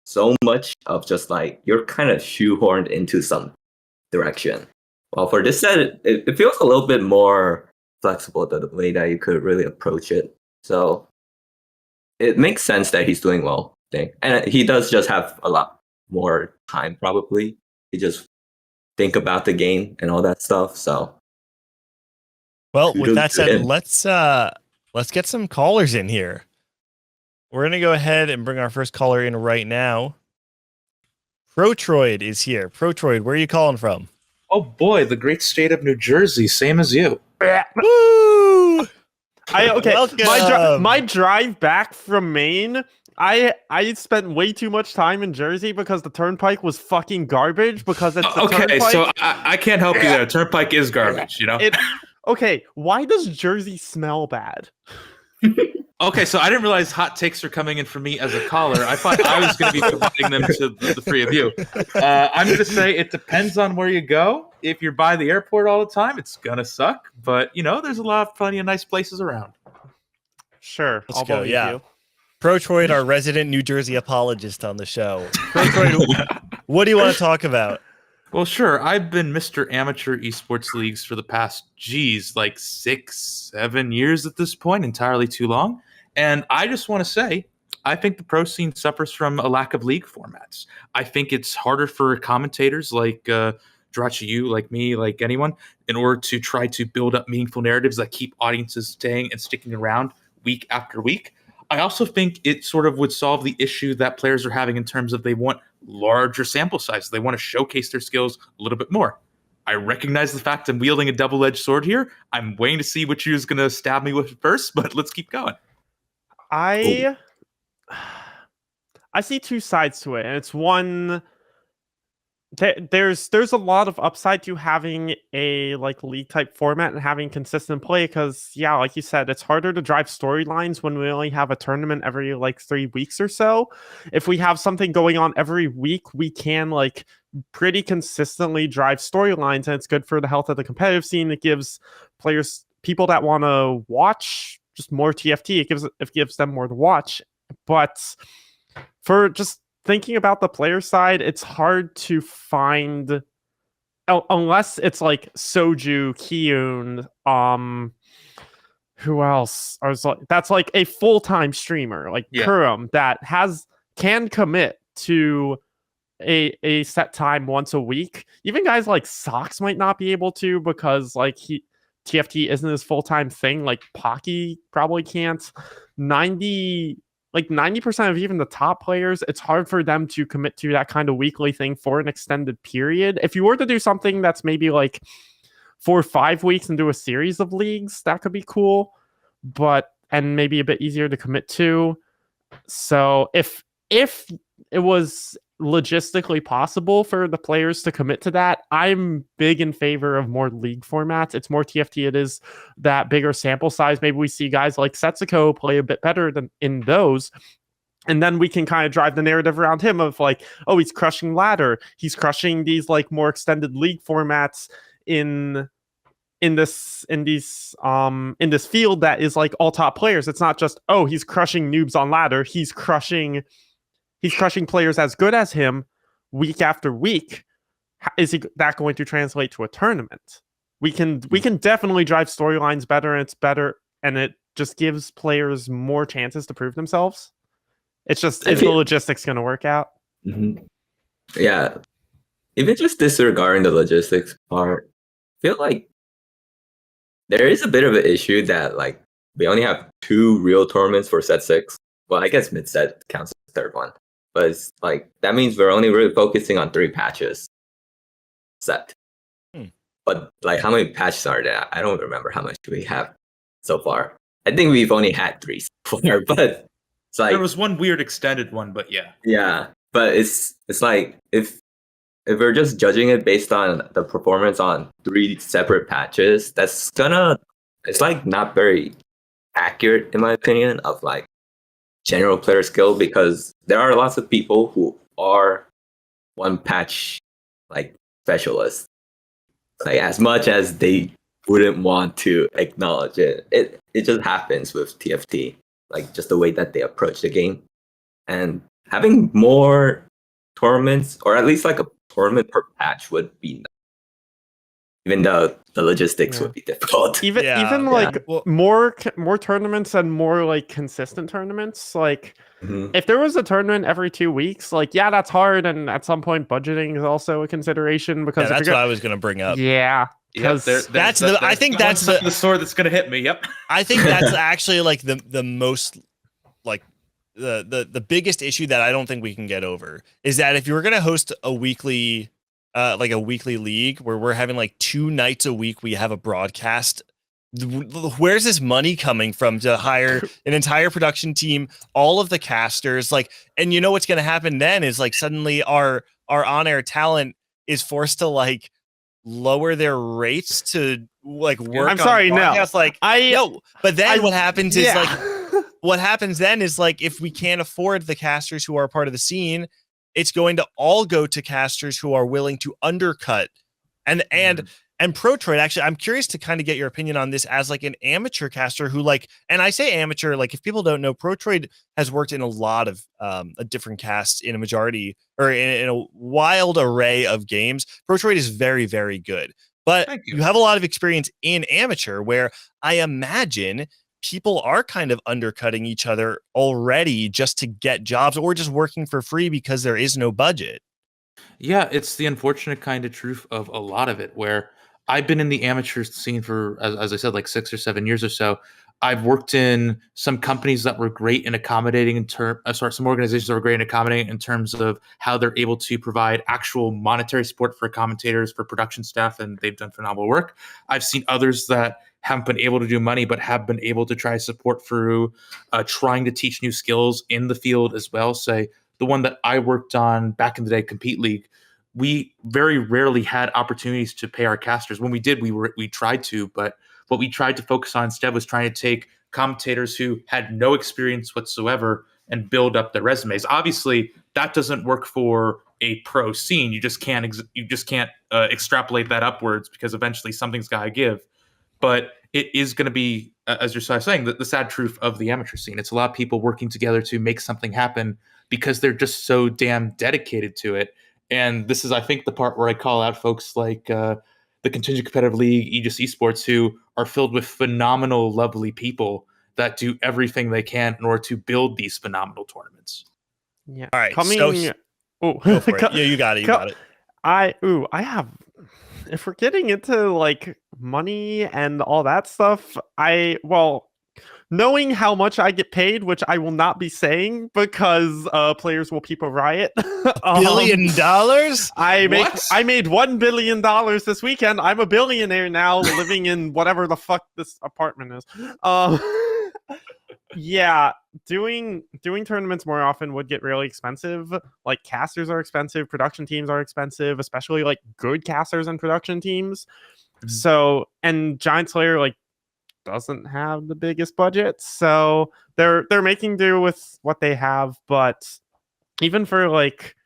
so much of just like you're kind of shoehorned into some direction. Well, for this set, it feels a little bit more flexible the way that you could really approach it. So it makes sense that he's doing well, I think. And he does just have a lot more time probably. He just think about the game and all that stuff. So Well, with kudos that to said, him. let's get some callers in here. We're gonna go ahead and bring our first caller in right now. Protroid is here. Protroid, where are you calling from? Oh boy, the great state of New Jersey, same as you. Woo! Welcome. My drive back from Maine, I spent way too much time in Jersey because the turnpike was fucking garbage because it's the Okay, turnpike. so I can't help you there. Turnpike is garbage, you know? Okay, why does Jersey smell bad? Okay, so I didn't realize hot takes are coming in for me as a caller. I thought I was going to be providing them to the three of you. I'm going to say it depends on where you go. If you're by the airport all the time, it's going to suck. But, you know, there's plenty of nice places around. Sure, Let's I'll go, believe yeah. you. Protroid, our resident New Jersey apologist on the show. Protroid, what do you want to talk about? Well, sure. I've been Mr. Amateur Esports Leagues for the past, like 6-7 years at this point, entirely too long. And I just want to say, I think the pro scene suffers from a lack of league formats. I think it's harder for commentators like Jirachy, you, like me, like anyone, in order to try to build up meaningful narratives that keep audiences staying and sticking around week after week. I also think it sort of would solve the issue that players are having in terms of they want larger sample sizes. They want to showcase their skills a little bit more. I recognize the fact I'm wielding a double-edged sword here. I'm waiting to see which is going to stab me with first, but let's keep going. I see two sides to it, and it's one. There's a lot of upside to having a like league type format and having consistent play because like you said, it's harder to drive storylines when we only have a tournament every like 3 weeks or so. If we have something going on every week, we can like pretty consistently drive storylines, and it's good for the health of the competitive scene. It gives people that want to watch just more TFT. It gives them more to watch. But for just thinking about the player side, it's hard to find unless it's like Soju, Kiyun, who else? I was like, that's like a full-time streamer like Kurum that can commit to a set time once a week. Even guys like Socks might not be able to because like TFT isn't his full-time thing. Like Pocky probably can't. 90% of even the top players, it's hard for them to commit to that kind of weekly thing for an extended period. If you were to do something that's maybe like 4 or 5 weeks and do a series of leagues, that could be cool, and maybe a bit easier to commit to. So if it was logistically possible for the players to commit to that, I'm big in favor of more league formats. It's more TFT. It is that bigger sample size. Maybe we see guys like Setsuko play a bit better than in those. And then we can kind of drive the narrative around him of like, oh, he's crushing ladder. He's crushing these like more extended league formats in this field that is like all top players. It's not just, oh, he's crushing noobs on ladder. He's crushing players as good as him week after week. Is that going to translate to a tournament? We can definitely drive storylines better, and it's better, and it just gives players more chances to prove themselves. It's just, is the logistics going to work out? Mm-hmm. Yeah. Even just disregarding the logistics part, I feel like there is a bit of an issue that like we only have 2 real tournaments for set 6. Well, I guess mid set counts as the third one. But it's like that means we're only really focusing on 3 patches set. But like, how many patches are there? I don't remember how much we have so far. I think we've only had 3 so far, but it's like there was one weird extended one, but yeah. Yeah, but it's like if we're just judging it based on the performance on 3 separate patches, it's like not very accurate in my opinion of like general player skill, because there are lots of people who are one patch like specialists. Like as much as they wouldn't want to acknowledge it, it just happens with TFT. Like just the way that they approach the game, and having more tournaments, or at least like a tournament per patch, would be nice. Even though the logistics would be difficult. Even like more tournaments and more like consistent tournaments. Like if there was a tournament every 2 weeks, like that's hard, and at some point budgeting is also a consideration because that's what I was going to bring up. Yeah. Yep, I think that's the sword that's going to hit me. Yep. I think that's actually like the most like the biggest issue that I don't think we can get over is that if you were going to host a weekly like a weekly league where we're having like 2 nights a week, we have a broadcast. Where's this money coming from to hire an entire production team, all of the casters? Like, and you know what's going to happen then is like suddenly our on-air talent is forced to like lower their rates to like work. I'm sorry, no. Like but then what happens is like what happens then is like if we can't afford the casters who are part of the scene, it's going to all go to casters who are willing to undercut. And Protroid, actually, I'm curious to kind of get your opinion on this as like an amateur caster who like, and I say amateur, like if people don't know, Protroid has worked in a lot of different casts in a majority or in a wild array of games. Protroid is very, very good, but you have a lot of experience in amateur where I imagine people are kind of undercutting each other already just to get jobs or just working for free because there is no budget. Yeah, it's the unfortunate kind of truth of a lot of it where I've been in the amateur scene for, as I said, like 6 or 7 years or so. I've worked in some companies that were great in accommodating some organizations that were great in accommodating in terms of how they're able to provide actual monetary support for commentators, for production staff, and they've done phenomenal work. I've seen others that haven't been able to do money, but have been able to try support through trying to teach new skills in the field as well. Say the one that I worked on back in the day, Compete League, we very rarely had opportunities to pay our casters. When we did, we tried to, but what we tried to focus on instead was trying to take commentators who had no experience whatsoever and build up their resumes. Obviously, that doesn't work for a pro scene. You just can't extrapolate that upwards because eventually something's got to give. But it is going to be, as you're saying, the sad truth of the amateur scene. It's a lot of people working together to make something happen because they're just so damn dedicated to it. And this is, I think, the part where I call out folks like the Contingent Competitive League, Aegis Esports, who are filled with phenomenal, lovely people that do everything they can in order to build these phenomenal tournaments. Yeah. All right. Go for it. Yeah, you got it. You got it. I have. If we're getting into like money and all that stuff, knowing how much I get paid, which I will not be saying because players will peep a riot. $1 billion? I made $1 billion this weekend. I'm a billionaire now, living in whatever the fuck this apartment is. Yeah, doing tournaments more often would get really expensive. Like casters are expensive, production teams are expensive, especially like good casters and production teams. So, and Giant Slayer like doesn't have the biggest budget, so they're making do with what they have. But even for like,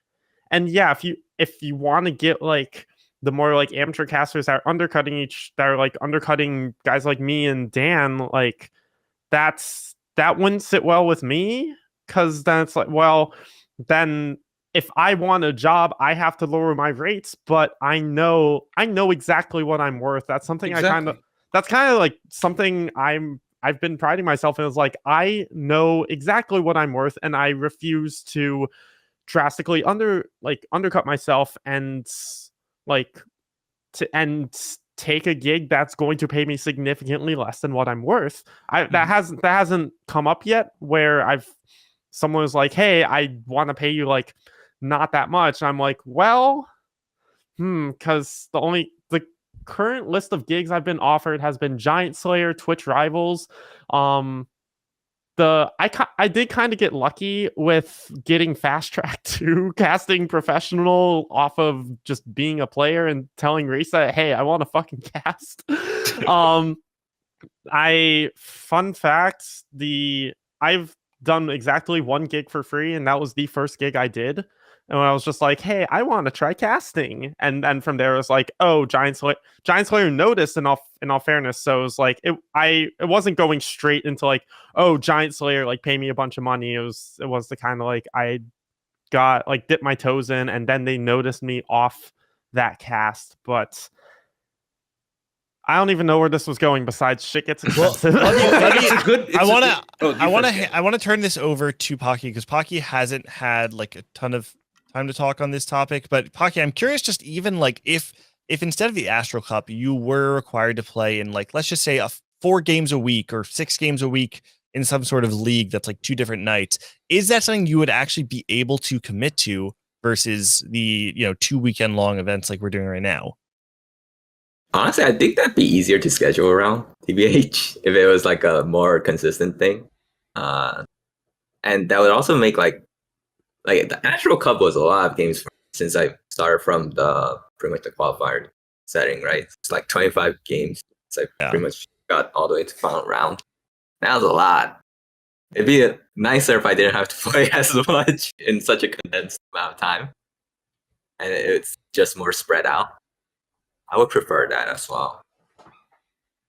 and yeah, if you want to get like the more like amateur casters that are undercutting guys like me and Dan, like that wouldn't sit well with me, because then it's like, well, then if I want a job, I have to lower my rates, but I know exactly what I'm worth. That's something that's kind of like something I've been priding myself in, is like, I know exactly what I'm worth, and I refuse to drastically undercut myself and take a gig that's going to pay me significantly less than what I'm worth. That hasn't come up yet where someone was like, hey, I want to pay you like not that much. And I'm like, well, because the current list of gigs I've been offered has been Giant Slayer, Twitch Rivals. I did kind of get lucky with getting fast track to casting professional off of just being a player and telling Risa, hey, I want to fucking cast. Fun fact, I've done exactly one gig for free, and that was the first gig I did. And I was just like, hey, I want to try casting. And then from there it was like, oh, Giant Slayer noticed in all fairness. So it was like it wasn't going straight into like, oh, Giant Slayer, like pay me a bunch of money. It was the kind of like I got like dipped my toes in, and then they noticed me off that cast. But I don't even know where this was going besides shit gets expensive. I want to turn this over to Pocky because Pocky hasn't had like a ton of time to talk on this topic. But Pocky, I'm curious, just even like if instead of the Astral Cup, you were required to play in like, let's just say 4 games a week or 6 games a week in some sort of league that's like 2 different nights, is that something you would actually be able to commit to versus the 2 weekend long events like we're doing right now? Honestly, I think that'd be easier to schedule around TBH if it was like a more consistent thing. And that would also make like the Astral Cup was a lot of games since I started from the pretty much the qualifier setting, right? It's like 25 games. So I pretty much got all the way to final round. That was a lot. It'd be nicer if I didn't have to play as much in such a condensed amount of time. And it's just more spread out. I would prefer that as well.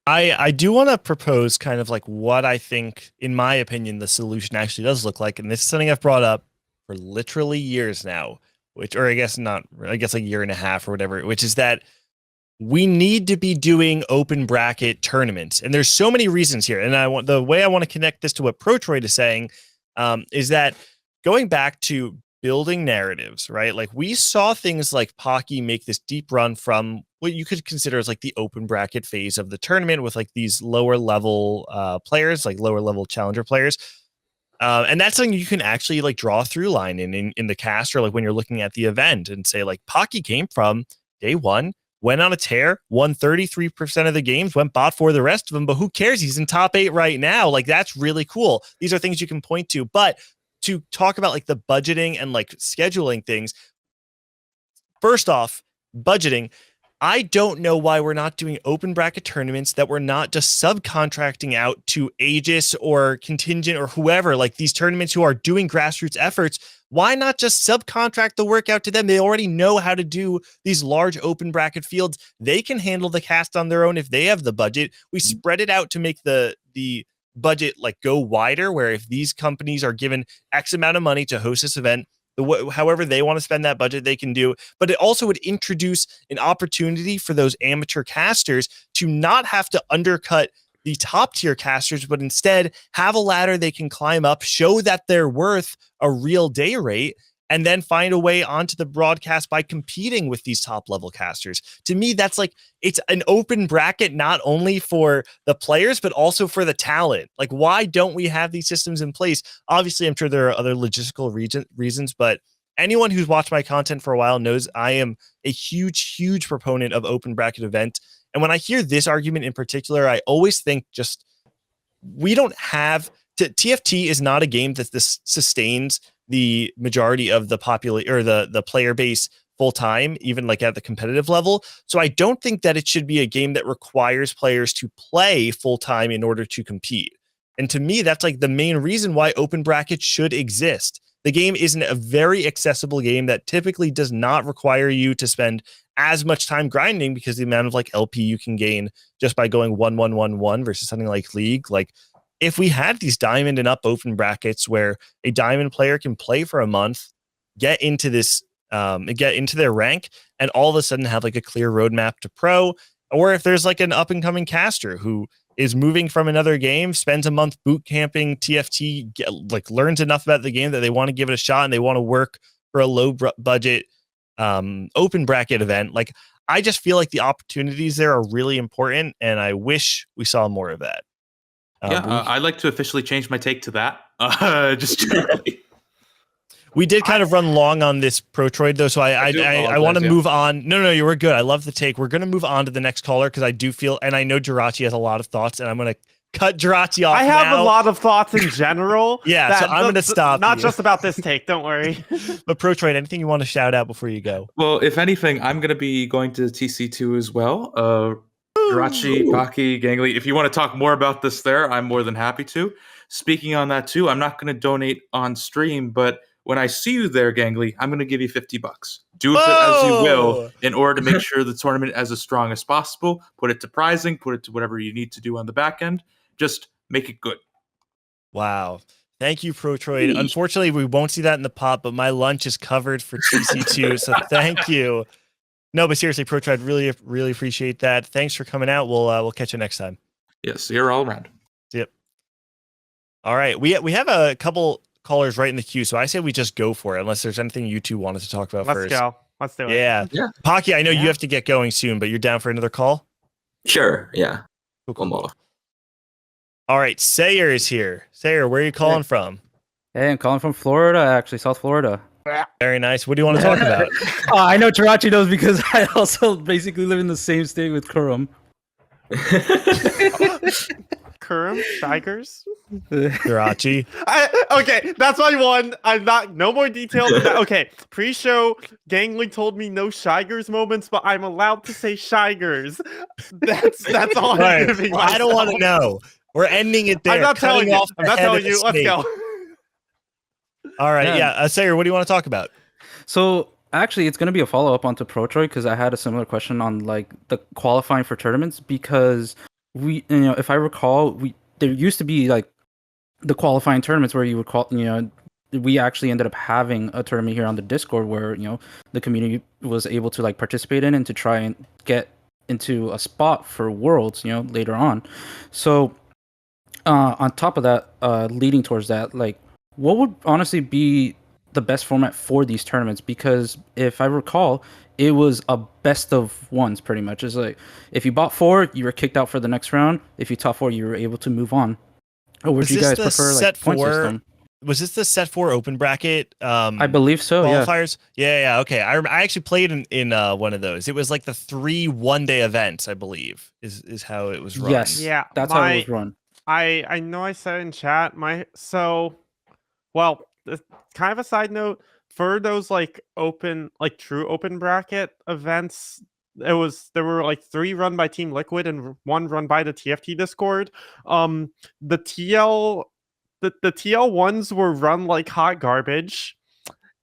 I do want to propose kind of like what I think, in my opinion, the solution actually does look like. And this is something I've brought up for literally years now, or I guess a year and a half or whatever, which is that we need to be doing open bracket tournaments. And there's so many reasons here. And the way I want to connect this to what ProTroid is saying is that going back to building narratives, right? Like we saw things like Pocky make this deep run from what you could consider as like the open bracket phase of the tournament with like these lower level players, like lower level challenger players. And that's something you can actually like draw a through line in the cast, or like when you're looking at the event and say like Pocky came from day 1, went on a tear, won 33% of the games, went bot for the rest of them, but who cares? He's in top 8 right now. Like that's really cool. These are things you can point to, but to talk about like the budgeting and like scheduling things. First off, budgeting. I don't know why we're not doing open bracket tournaments that we're not just subcontracting out to Aegis or Contingent or whoever, like these tournaments who are doing grassroots efforts. Why not just subcontract the work out to them? They already know how to do these large open bracket fields. They can handle the cast on their own if they have the budget. We spread it out to make the budget like go wider, where if these companies are given X amount of money to host this event, however they want to spend that budget, they can do. But it also would introduce an opportunity for those amateur casters to not have to undercut the top tier casters, but instead have a ladder they can climb up, show that they're worth a real day rate, and then find a way onto the broadcast by competing with these top level casters. To me, that's like, it's an open bracket, not only for the players, but also for the talent. Like, why don't we have these systems in place? Obviously, I'm sure there are other logistical reasons, but anyone who's watched my content for a while knows I am a huge proponent of open bracket event. And when I hear this argument in particular, I always think just, we don't have TFT is not a game that this sustains the majority of the the player base full time, even like at the competitive level. So I don't think that it should be a game that requires players to play full time in order to compete. And to me, that's like the main reason why open brackets should exist. The game isn't a very accessible game that typically does not require you to spend as much time grinding, because the amount of like LP you can gain just by going 1-1-1-1 versus something like League, like if we had these diamond and up open brackets where a diamond player can play for a month, get into their rank, and all of a sudden have like a clear roadmap to pro, or if there's like an up and coming caster who is moving from another game, spends a month boot camping TFT, learns enough about the game that they want to give it a shot and they want to work for a low budget open bracket event. Like, I just feel like the opportunities there are really important, and I wish we saw more of that. I'd like to officially change my take to that. We did kind of run long on this ProTroid though, so I want to move on. No, you were good. I love the take. We're going to move on to the next caller because I do feel, and I know Jirachy has a lot of thoughts, and I'm going to cut Jirachy off. I have a lot of thoughts in general. Yeah, so I'm going to stop. Not just about this take, don't worry. But ProTroid, anything you want to shout out before you go? Well, if anything, I'm going to be going to TC2 as well. Jirachy, Pocky, Gangly, if you want to talk more about this there, I'm more than happy to. Speaking on that too, I'm not going to donate on stream, but when I see you there, Gangly, I'm going to give you $50. Do with it as you will Whoa! in order to make sure the tournament is as strong as possible. Put it to prizing, put it to whatever you need to do on the back end. Just make it good. Wow. Thank you, Protroid. Unfortunately, we won't see that in the pot, but my lunch is covered for TC2, so thank you. No, but seriously, Protroid, really appreciate that. Thanks for coming out. We'll catch you next time. Yes, you're all around. Yep. All right. We have a couple callers right in the queue, so I say we just go for it, unless there's anything you two wanted to talk about Let's first. go. Let's do it. Yeah. Pocky, I know you have to get going soon, but you're down for another call? Sure. Yeah. Cool. One more. All right. Sayer is here. Sayer, where are you calling from? Hey, I'm calling from Florida, actually, South Florida. Very nice. What do you want to talk about? I know Jirachy knows because I also basically live in the same state with Kurum. Kurum, Tigers. Jirachy. Okay, that's my one. I'm not. No more detail than that. Okay, pre-show, Gangly told me no Shigers moments, but I'm allowed to say Shigers. That's all Right. I'm giving. Well, I don't want to know. We're ending it there. I'm not telling cutting you. off I'm the not head telling of the you. Let's snake. go. All right. Yeah. Yeah. Sayer, what do you want to talk about? So actually, it's going to be a follow-up onto Protroid because I had a similar question on like the qualifying for tournaments because if I recall, there used to be like the qualifying tournaments where you would call, we actually ended up having a tournament here on the Discord where, the community was able to like participate in and to try and get into a spot for Worlds, later on. So on top of that, leading towards that, like what would honestly be the best format for these tournaments? Because if I recall, it was a best of ones pretty much. It's like if you bought 4, you were kicked out for the next round. If you top 4, you were able to move on. Or would you guys prefer like point system? Was this the set 4 open bracket? I believe so. Qualifiers. Yeah. Okay. I actually played in one of those. It was like the 3 one-day events, I believe, is how it was run. Yes. Yeah, That's how it was run. I know I said in chat kind of a side note for those like true open bracket events. There were like 3 run by Team Liquid and 1 run by the TFT Discord. The TL ones were run like hot garbage,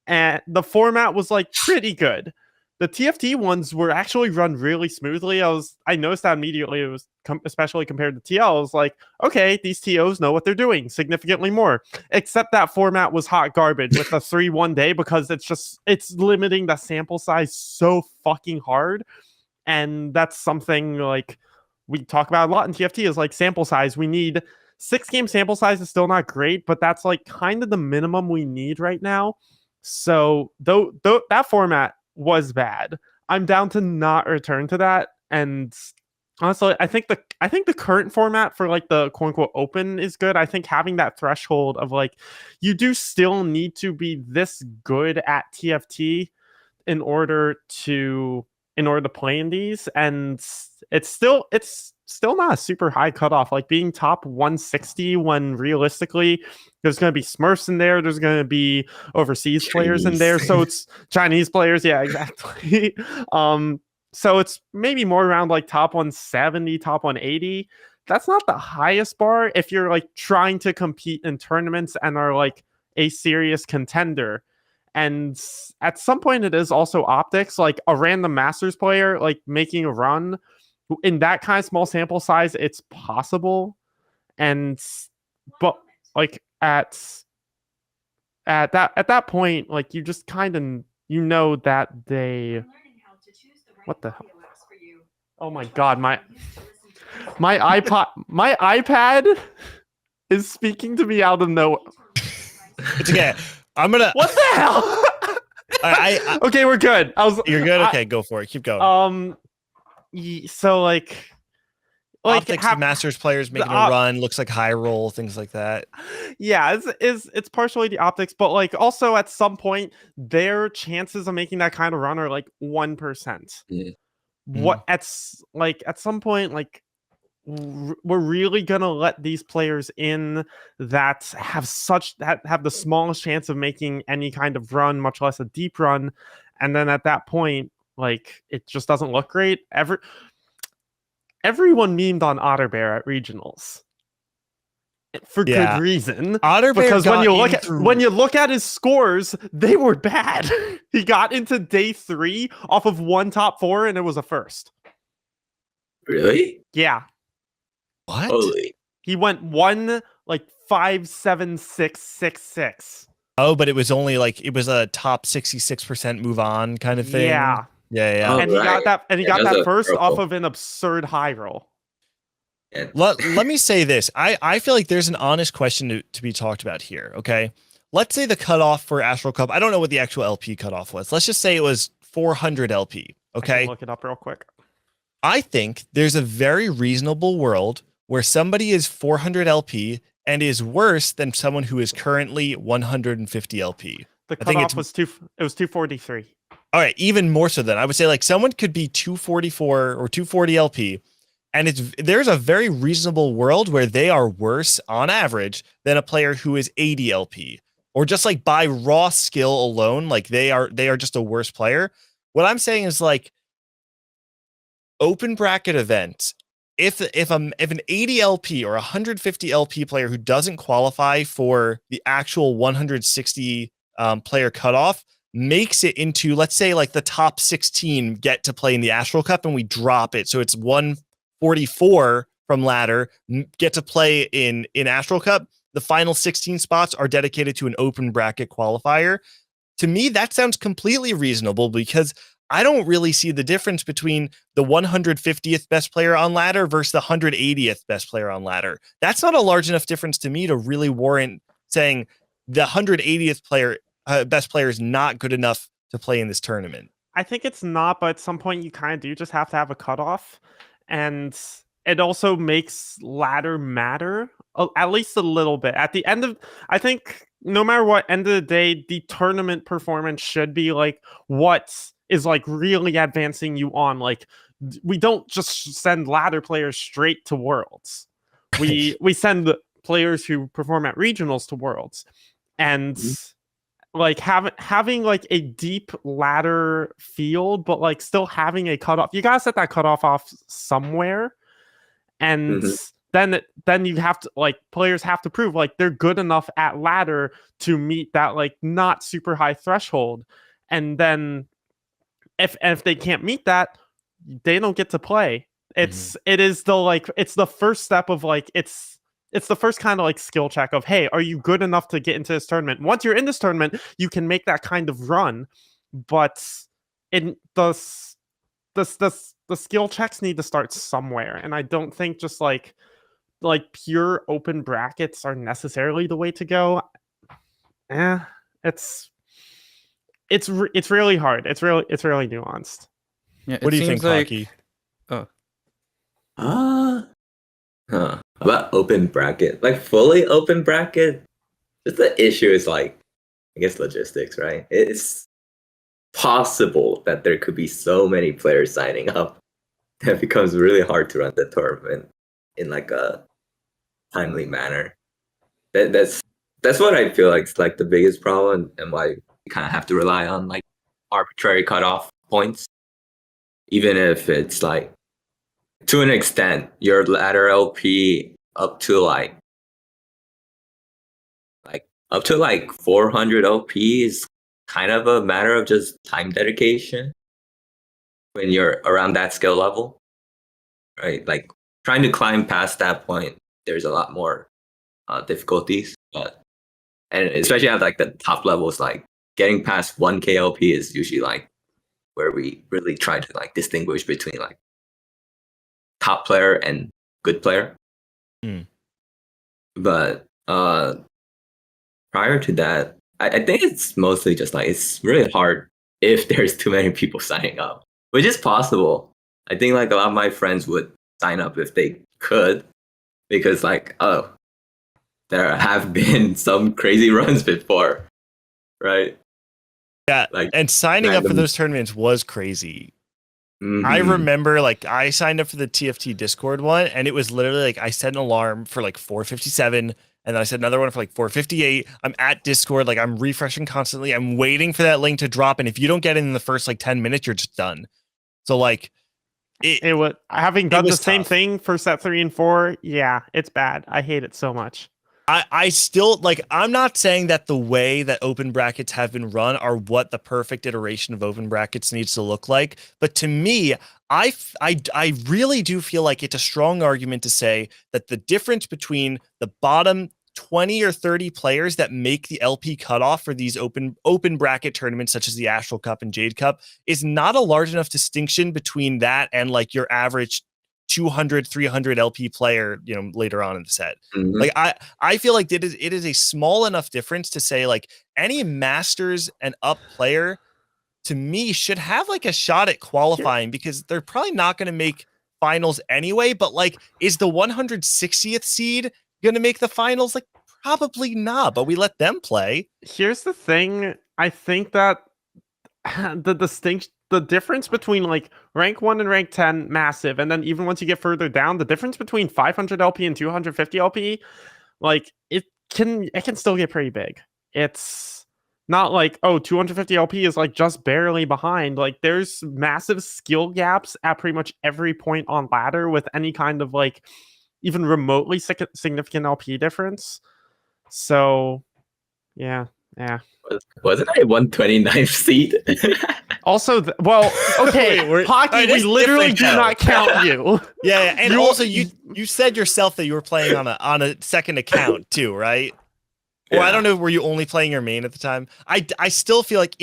and the format was like pretty good. The TFT ones were actually run really smoothly. I noticed that immediately. It was especially compared to TL. I was like, okay, these TOs know what they're doing significantly more. Except that format was hot garbage with the 3 one day because it's limiting the sample size so fucking hard. And that's something like we talk about a lot in TFT is like sample size. We need 6-game sample size is still not great, but that's like kind of the minimum we need right now. So though that format was bad, I'm down to not return to that. And honestly, I think the current format for like the quote unquote open is good. I think having that threshold of like you do still need to be this good at TFT in order to play in these, and it's still not a super high cutoff. Like being top 160 when realistically there's going to be Smurfs in there, there's going to be overseas players in there, so it's Chinese players, yeah, exactly. So it's maybe more around like top 170, top 180. That's not the highest bar if you're like trying to compete in tournaments and are like a serious contender. And at some point it is also optics, like a random Masters player like making a run in that kind of small sample size, it's possible. But like at that point, like you just kind of that they what the hell? Oh my god, my iPad is speaking to me out of nowhere. It's okay. I'm gonna. What the hell? Okay, we're good. You're good. Okay, go for it. Keep going. So like optics of Masters players making a run looks like high roll, things like that. Yeah, it's partially the optics, but like also at some point their chances of making that kind of run are like 1%. What at some point, like we're really gonna let these players in that have the smallest chance of making any kind of run, much less a deep run, and then at that point, like it just doesn't look great. Everyone memed on Otterbear at regionals. for Yeah. good reason. Otter Bear Because when got you look in at through- when you look at his scores, they were bad. He got into day 3 off of 1 top 4, and it was a first. Really? Yeah, what? Holy. he went 1 like 5, 7, 6, 6, 6. Oh, but it was only like it was a top 66% move on kind of thing. Yeah, Yeah. Oh, and he got right. that. And he Yeah, got that was that a first off purple. of an absurd high roll. Yeah. Let me say this. I feel like there's an honest question to be talked about here. Okay. Let's say the cutoff for Astral Cup. I don't know what the actual LP cutoff was. Let's just say it was 400 LP. I Okay. can look it up real quick. I think there's a very reasonable world where somebody is 400 LP and is worse than someone who is currently 150 LP. The I think cutoff it's- was 243. All right, even more so than I would say like someone could be 244 or 240 LP and there's a very reasonable world where they are worse on average than a player who is 80 LP or just like by raw skill alone like they are just a worse player. What I'm saying is like open bracket events, if an 80 LP or 150 LP player who doesn't qualify for the actual 160 player cutoff makes it into, let's say like the top 16 get to play in the Astral Cup and we drop it so it's 144 from ladder get to play in Astral Cup, the final 16 spots are dedicated to an open bracket qualifier. To me that sounds completely reasonable because I don't really see the difference between the 150th best player on ladder versus the 180th best player on ladder. That's not a large enough difference to me to really warrant saying the 180th player, best player is not good enough to play in this tournament. I think it's not, but at some point you kind of do just have to have a cutoff, and it also makes ladder matter at least a little bit. At the end of, I think, no matter what, end of the day, the tournament performance should be like what is like really advancing you on. Like we don't just send ladder players straight to worlds. We send players who perform at regionals to worlds, and like having like a deep ladder field, but like still having a cutoff. You gotta set that cutoff off somewhere, and then you have to like players have to prove like they're good enough at ladder to meet that like not super high threshold, and then if they can't meet that, they don't get to play. It is the like it's the first step of like it's the first kind of like skill check of, hey, are you good enough to get into this tournament? Once you're in this tournament, you can make that kind of run, but in the skill checks need to start somewhere, and I don't think just like pure open brackets are necessarily the way to go. It's really hard. It's really nuanced. Yeah, What do you seems think, like, Hockey? About open bracket, like fully open bracket, just the issue is like, I guess logistics, right? It's possible that there could be so many players signing up that it becomes really hard to run the tournament in like a timely manner. That's what I feel like is like the biggest problem and why you kind of have to rely on like arbitrary cutoff points, even if it's like to an extent your ladder LP up to like 400 LP is kind of a matter of just time dedication when you're around that skill level, right? Like trying to climb past that point, there's a lot more difficulties, and especially at like the top levels, like getting past 1K LP is usually like where we really try to like distinguish between like top player and good player. But prior to that, I think it's mostly just like it's really hard if there's too many people signing up, which is possible. I think like a lot of my friends would sign up if they could, because like, oh, there have been some crazy runs before, right? Yeah, Like and signing up for random- those tournaments was crazy. Mhm. I remember like I signed up for the TFT Discord one and it was literally like I set an alarm for like 4:57 and then I set another one for like 4:58. I'm at Discord, like I'm refreshing constantly. I'm waiting for that link to drop, and if you don't get in the first like 10 minutes, you're just done. So like It was having done the was same tough. thing for set 3 and 4. Yeah, it's bad. I hate it so much. I still like, I'm not saying that the way that open brackets have been run are what the perfect iteration of open brackets needs to look like. But to me, I really do feel like it's a strong argument to say that the difference between the bottom 20 or 30 players that make the LP cutoff for these open bracket tournaments, such as the Astral Cup and Jade Cup, is not a large enough distinction between that and like your average 200, 300 LP player, later on in the set. Mhm. Like I feel like it is a small enough difference to say like any Masters and up player to me should have like a shot at qualifying because they're probably not going to make finals anyway. But like, is the 160th seed going to make the finals? Like, probably not, but we let them play. Here's the thing. I think that the difference between like rank 1 and rank 10 massive, and then even once you get further down, the difference between 500 LP and 250 LP, like it can still get pretty big. It's not like, oh, 250 LP is like just barely behind. Like there's massive skill gaps at pretty much every point on ladder with any kind of like even remotely significant LP difference. So yeah. Wasn't I 129th seed? Also, well, okay, Wait, Pocky, we it's literally different do now. not count you. Yeah, and You- also you said yourself that you were playing on a second account too, right? Or I don't know, were you only playing your main at the time? I still feel like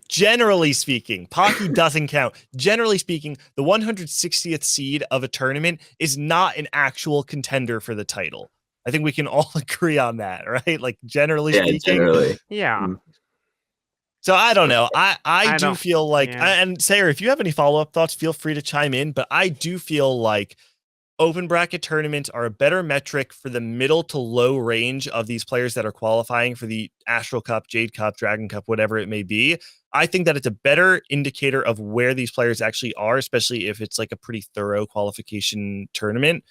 generally speaking, Pocky doesn't count. Generally speaking, the 160th seed of a tournament is not an actual contender for the title. I think we can all agree on that, right? Like generally Yeah, speaking. generally. Yeah. Mm. So I don't know. I do don't- feel like, yeah. and Sarah, if you have any follow-up thoughts, feel free to chime in. But I do feel like open bracket tournaments are a better metric for the middle to low range of these players that are qualifying for the Astral Cup, Jade Cup, Dragon Cup, whatever it may be. I think that it's a better indicator of where these players actually are, especially if it's like a pretty thorough qualification tournament.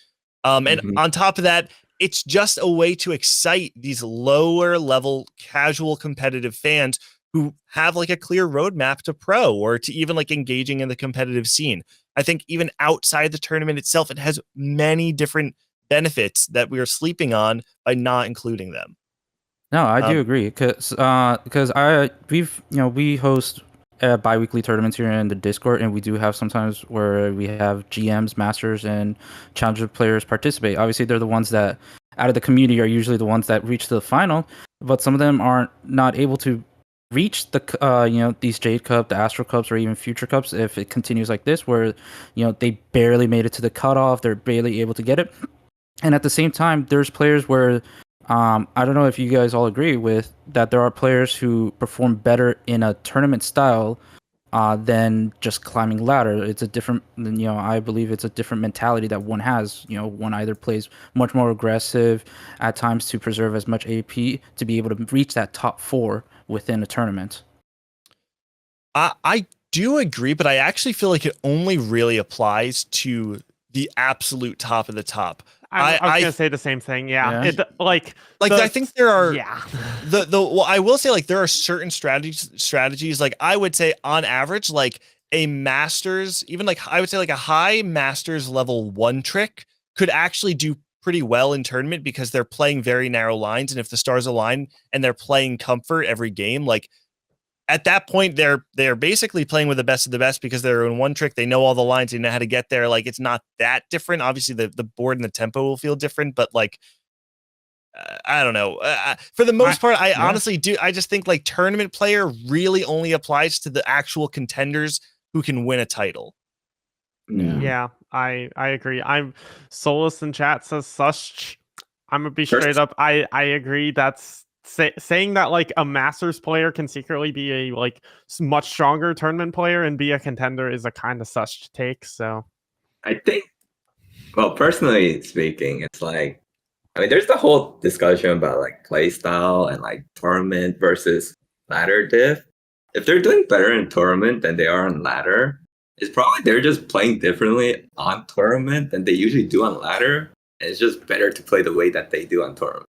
And Mhm. on top of that, it's just a way to excite these lower level casual competitive fans who have like a clear roadmap to pro or to even like engaging in the competitive scene. I think even outside the tournament itself, it has many different benefits that we are sleeping on by not including them. No, I do agree because we host bi-weekly tournaments here in the Discord, and we do have sometimes where we have GMs, masters, and challenger players participate. Obviously, they're the ones that out of the community are usually the ones that reach the final, but some of them aren't not able to reach the these Jade Cup, the Astral Cups, or even future cups if it continues like this, where they barely made it to the cutoff, they're barely able to get it, and at the same time, there's players where I don't know if you guys all agree with that. There are players who perform better in a tournament style than just climbing ladder. It's a different, I believe it's a different mentality that one has. One either plays much more aggressive at times to preserve as much AP to be able to reach that top 4 within a tournament. I do agree, but I actually feel like it only really applies to the absolute top of the top. I was gonna say the same thing. Yeah. Yeah. I think there are Yeah. well, I will say like there are certain strategies like I would say on average like a masters, even like I would say like a high masters level 1 trick could actually do pretty well in tournament because they're playing very narrow lines, and if the stars align and they're playing comfort every game, like at that point they're basically playing with the best of the best because they're in 1 trick. They know all the lines, they know how to get there. Like it's not that different. Obviously the board and the tempo will feel different, but like I don't know. For the most part, I honestly do. I just think like tournament player really only applies to the actual contenders who can win a title. Yeah, I agree. I'm Solus in chat says such. I'm gonna be First- straight up. I agree. That's saying that like a Masters player can secretly be a like much stronger tournament player and be a contender is a kind of such take. So I think, well, personally speaking, it's like, I mean, there's the whole discussion about like play style and like tournament versus ladder diff. If they're doing better in tournament than they are on ladder, it's probably they're just playing differently on tournament than they usually do on ladder. And it's just better to play the way that they do on tournament.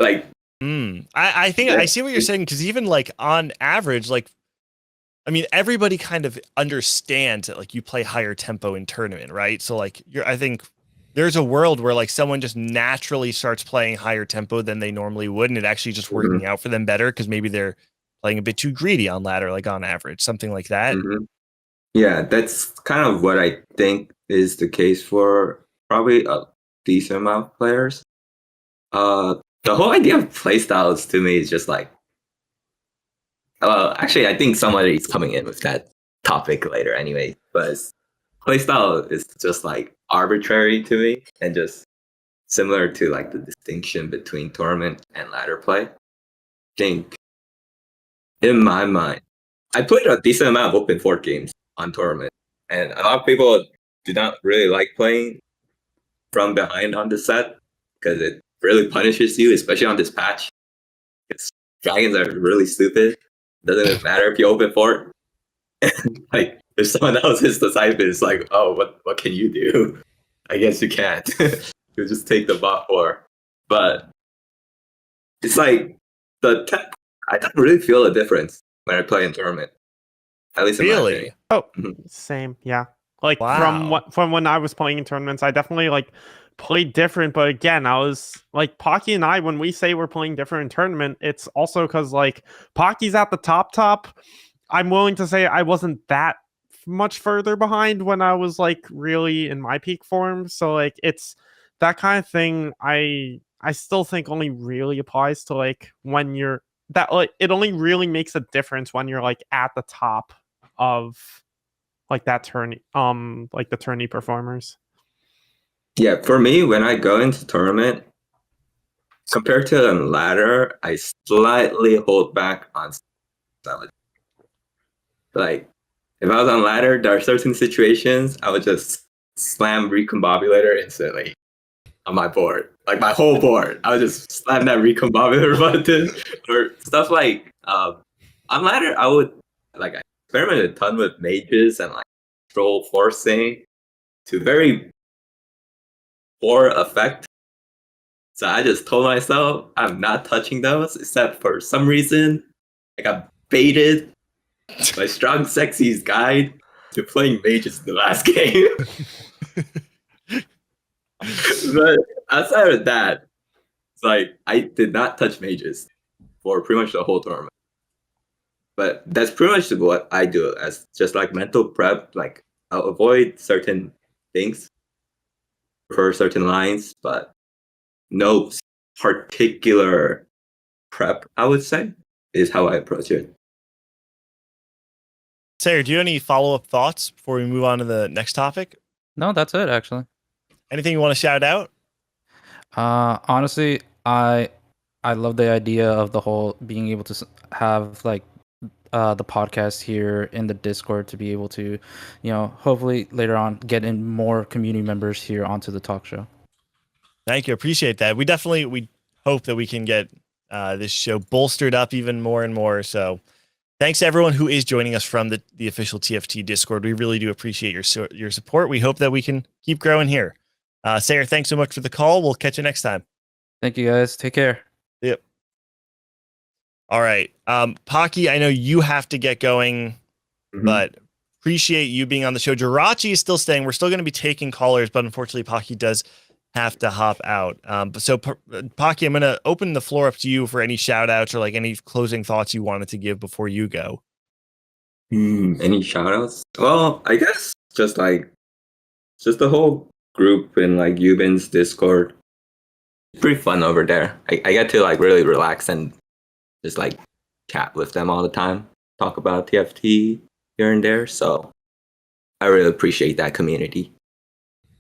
Like, I think I see what you're saying, because even like on average, like I mean, everybody kind of understands that like you play higher tempo in tournament, right? So like I think there's a world where like someone just naturally starts playing higher tempo than they normally would, and it actually just working out for them better because maybe they're playing a bit too greedy on ladder, like on average, something like that. Yeah, that's kind of what I think is the case for probably a decent amount of players. The whole idea of playstyles to me is just like, actually, I think somebody's coming in with that topic later anyway, but playstyle is just like arbitrary to me and just similar to like the distinction between tournament and ladder play. I think in my mind, I played a decent amount of open fort games on tournament, and a lot of people do not really like playing from behind on the set because it really punishes you, especially on this patch. It's, dragons are really stupid. Doesn't even matter if you open fort. Like if someone else hits the side bit, it's like, oh, what can you do? I guess you can't. You just take the bot 4. But it's like I don't really feel a difference when I play in tournament. At least in my Really? opinion. Oh, same. Yeah. Like from when I was playing in tournaments, I definitely like played different. But again, I was like Pocky and I, when we say we're playing different in tournament, it's also because like Pocky's at the top. I'm willing to say I wasn't that much further behind when I was like really in my peak form. So like it's that kind of thing. I still think only really applies to like when you're that like it only really makes a difference when you're like at the top of like that tourney like the tourney performers. Yeah, for me, when I go into tournament, compared to a ladder, I slightly hold back on strategy. Like, if I was on ladder, there are certain situations I would just slam Recombobulator instantly on my board. Like, my whole board. I would just slam that Recombobulator button. Or stuff like, on ladder, I experimented a ton with mages and, like, troll forcing to very poor effect. So I just told myself I'm not touching those, except for some reason I got baited by Strong Sexy's guide to playing mages in the last game. But outside of that, it's like I did not touch mages for pretty much the whole tournament. But that's pretty much what I do as just like mental prep. Like I'll avoid certain things for certain lines, but no particular prep, I would say, is how I approach it. Sarah, do you have any follow-up thoughts before we move on to the next topic? No, that's it actually. Anything you want to shout out? Honestly, I love the idea of the whole being able to have like the podcast here in the Discord to be able to, you know, hopefully later on get in more community members here onto the talk show. Thank you. Appreciate that. We hope that we can get this show bolstered up even more and more. So thanks to everyone who is joining us from the official TFT Discord. We really do appreciate your support. We hope that we can keep growing here. Sarah, thanks so much for the call. We'll catch you next time. Thank you guys. Take care. Yep. All right. Pocky, I know you have to get going, but appreciate you being on the show. Jirachy is still staying. We're still going to be taking callers, but unfortunately Pocky does have to hop out. So Pocky, I'm going to open the floor up to you for any shout outs or like any closing thoughts you wanted to give before you go. Any shout outs? Well, I guess just the whole group in like Ubin's Discord. It's pretty fun over there. I get to like really relax and just like chat with them all the time, talk about TFT here and there. So I really appreciate that community.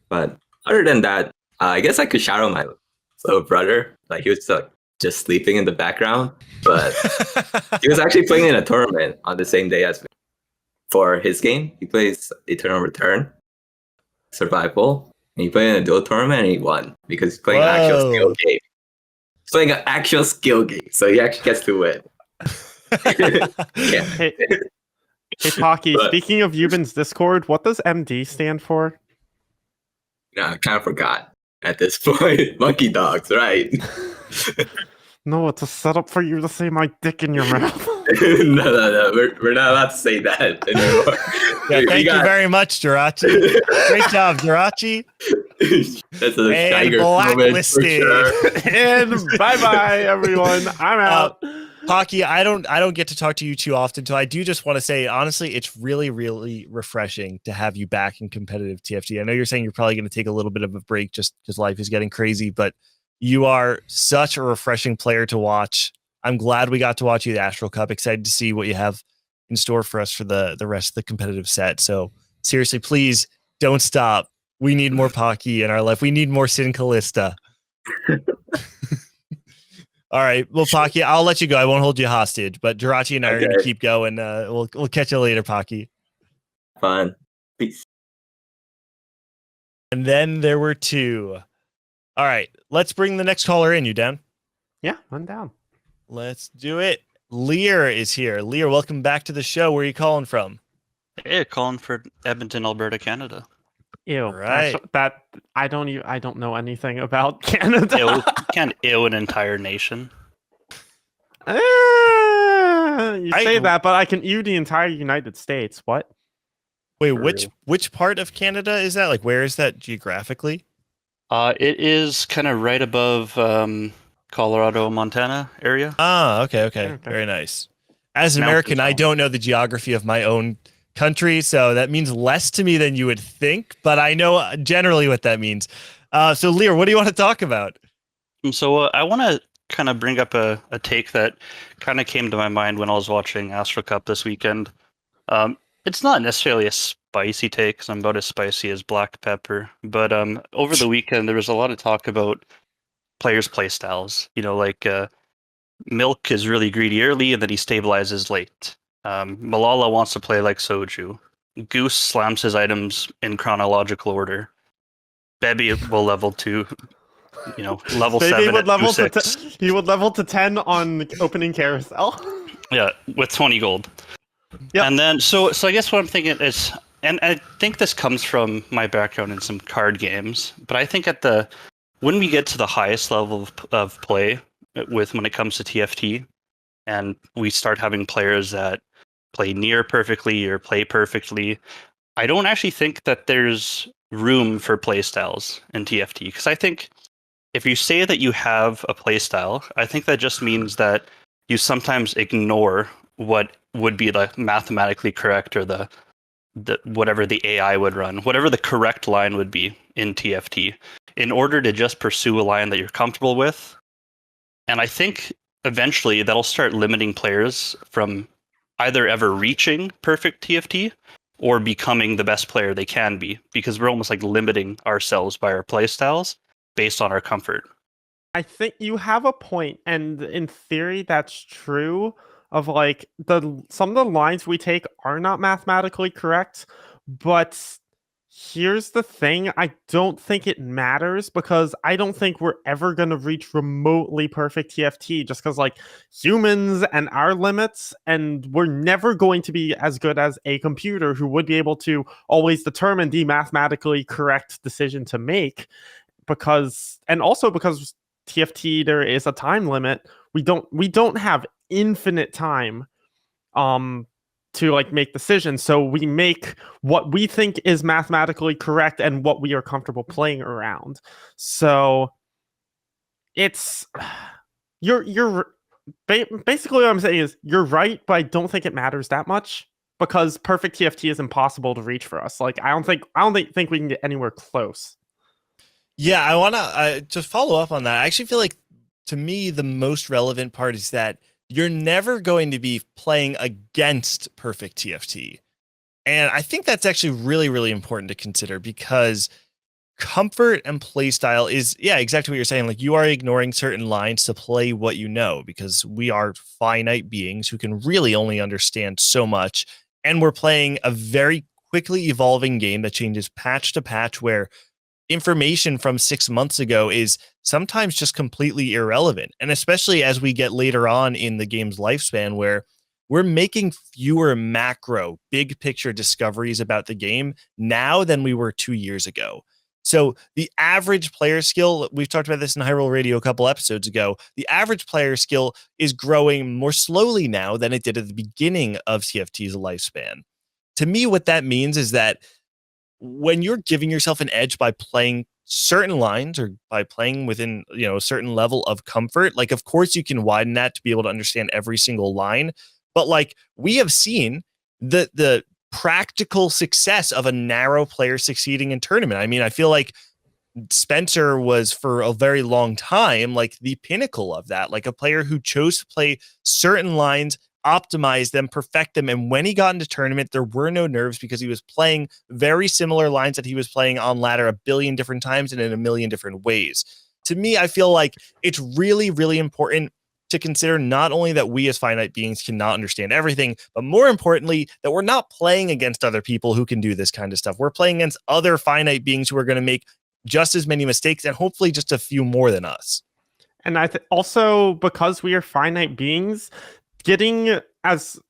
But other than that, I guess I could shout out my little brother. Like he was just sleeping in the background, but he was actually playing in a tournament on the same day as me. For his game, he plays Eternal Return, Survival, and he played in a dual tournament and he won because he's playing an actual skill game. He's playing an actual skill game, so he actually gets to win. Yeah. Hey Pocky, speaking of Ubin's Discord, what does MD stand for? No, I kind of forgot at this point. Monkey dogs, right? No, it's a setup for you to say my dick in your mouth. No. We're not allowed to say that anymore. Yeah, thank you very much, Jirachy. Great job, Jirachy. That's a And Shiger moment for blacklisted. sure. And bye-bye, everyone. I'm out. Pocky, I don't get to talk to you too often, so I do just want to say, honestly, it's really, really refreshing to have you back in competitive TFT. I know you're saying you're probably going to take a little bit of a break just because life is getting crazy, but you are such a refreshing player to watch. I'm glad we got to watch you at the Astral Cup. Excited to see what you have in store for us for the rest of the competitive set. So seriously, please don't stop. We need more Pocky in our life. We need more Sin Callista. All right. Well, Pocky, I'll let you go. I won't hold you hostage, but Jirachy and I are going to keep going. We'll catch you later, Pocky. Fun. Peace. And then there were two. All right. Let's bring the next caller in. You down? Yeah, I'm down. Let's do it. Lear is here. Lear, welcome back to the show. Where are you calling from? Hey, calling for Edmonton, Alberta, Canada. Ew. Right. Actually, that I don't know anything about Canada. Ew, can't ew an entire nation. You say that, but I can ew the entire United States. What? Wait, For which part of Canada is that? Like, where is that geographically? It is kind of right above Colorado, Montana area. Ah, okay. Okay. Very nice. As an Mountain American, I town. don't know the geography of my own country, so that means less to me than you would think, but I know generally what that means. So, Lear, what do you want to talk about? So I want to kind of bring up a take that kind of came to my mind when I was watching Astral Cup this weekend. It's not necessarily a spicy take, because I'm about as spicy as black pepper, but over the weekend there was a lot of talk about players' play styles. You know, like Milk is really greedy early and then he stabilizes late. Malala wants to play like Soju. Goose slams his items in chronological order. Bebby will level 2, level Maybe 7 would at level to 2-6. he would level to 10 on opening carousel. Yeah, with 20 gold. Yep. And then, so I guess what I'm thinking is, and I think this comes from my background in some card games, but I think when we get to the highest level of play when it comes to TFT, and we start having players that play near perfectly or play perfectly, I don't actually think that there's room for play styles in TFT, because I think if you say that you have a play style, I think that just means that you sometimes ignore what would be the mathematically correct, or the whatever the AI would run, whatever the correct line would be in TFT, in order to just pursue a line that you're comfortable with. And I think eventually that'll start limiting players from either ever reaching perfect TFT or becoming the best player they can be, because we're almost like limiting ourselves by our play styles based on our comfort. I think you have a point, and in theory that's true, of like some of the lines we take are not mathematically correct, but here's the thing, I don't think it matters, because I don't think we're ever going to reach remotely perfect TFT, just because like humans and our limits, and we're never going to be as good as a computer who would be able to always determine the mathematically correct decision to make, because TFT, there is a time limit. We don't have infinite time to like make decisions, so we make what we think is mathematically correct and what we are comfortable playing around. So it's you're basically what I'm saying is you're right, but I don't think it matters that much, because perfect TFT is impossible to reach for us. Like I don't think we can get anywhere close. Yeah, I want to follow up on that. I actually feel like, to me, the most relevant part is that you're never going to be playing against perfect TFT. And I think that's actually really, really important to consider, because comfort and play style is, exactly what you're saying. Like, you are ignoring certain lines to play what you know, because we are finite beings who can really only understand so much. And we're playing a very quickly evolving game that changes patch to patch, where information from 6 months ago is sometimes just completely irrelevant. And especially as we get later on in the game's lifespan, where we're making fewer macro, big picture discoveries about the game now than we were 2 years ago. So the average player skill, we've talked about this in Hyrule Radio a couple episodes ago, the average player skill is growing more slowly now than it did at the beginning of TFT's lifespan. To me, what that means is that when you're giving yourself an edge by playing certain lines or by playing within, a certain level of comfort, like, of course you can widen that to be able to understand every single line. But like, we have seen the practical success of a narrow player succeeding in tournament. I mean, I feel like Spencer was for a very long time like the pinnacle of that, like a player who chose to play certain lines, optimize them, perfect them, and when he got into tournament, there were no nerves because he was playing very similar lines that he was playing on ladder a billion different times and in a million different ways. To me, I feel like it's really, really important to consider not only that we as finite beings cannot understand everything, but more importantly, that we're not playing against other people who can do this kind of stuff. We're playing against other finite beings who are going to make just as many mistakes and hopefully just a few more than us. And also, because we are finite beings, because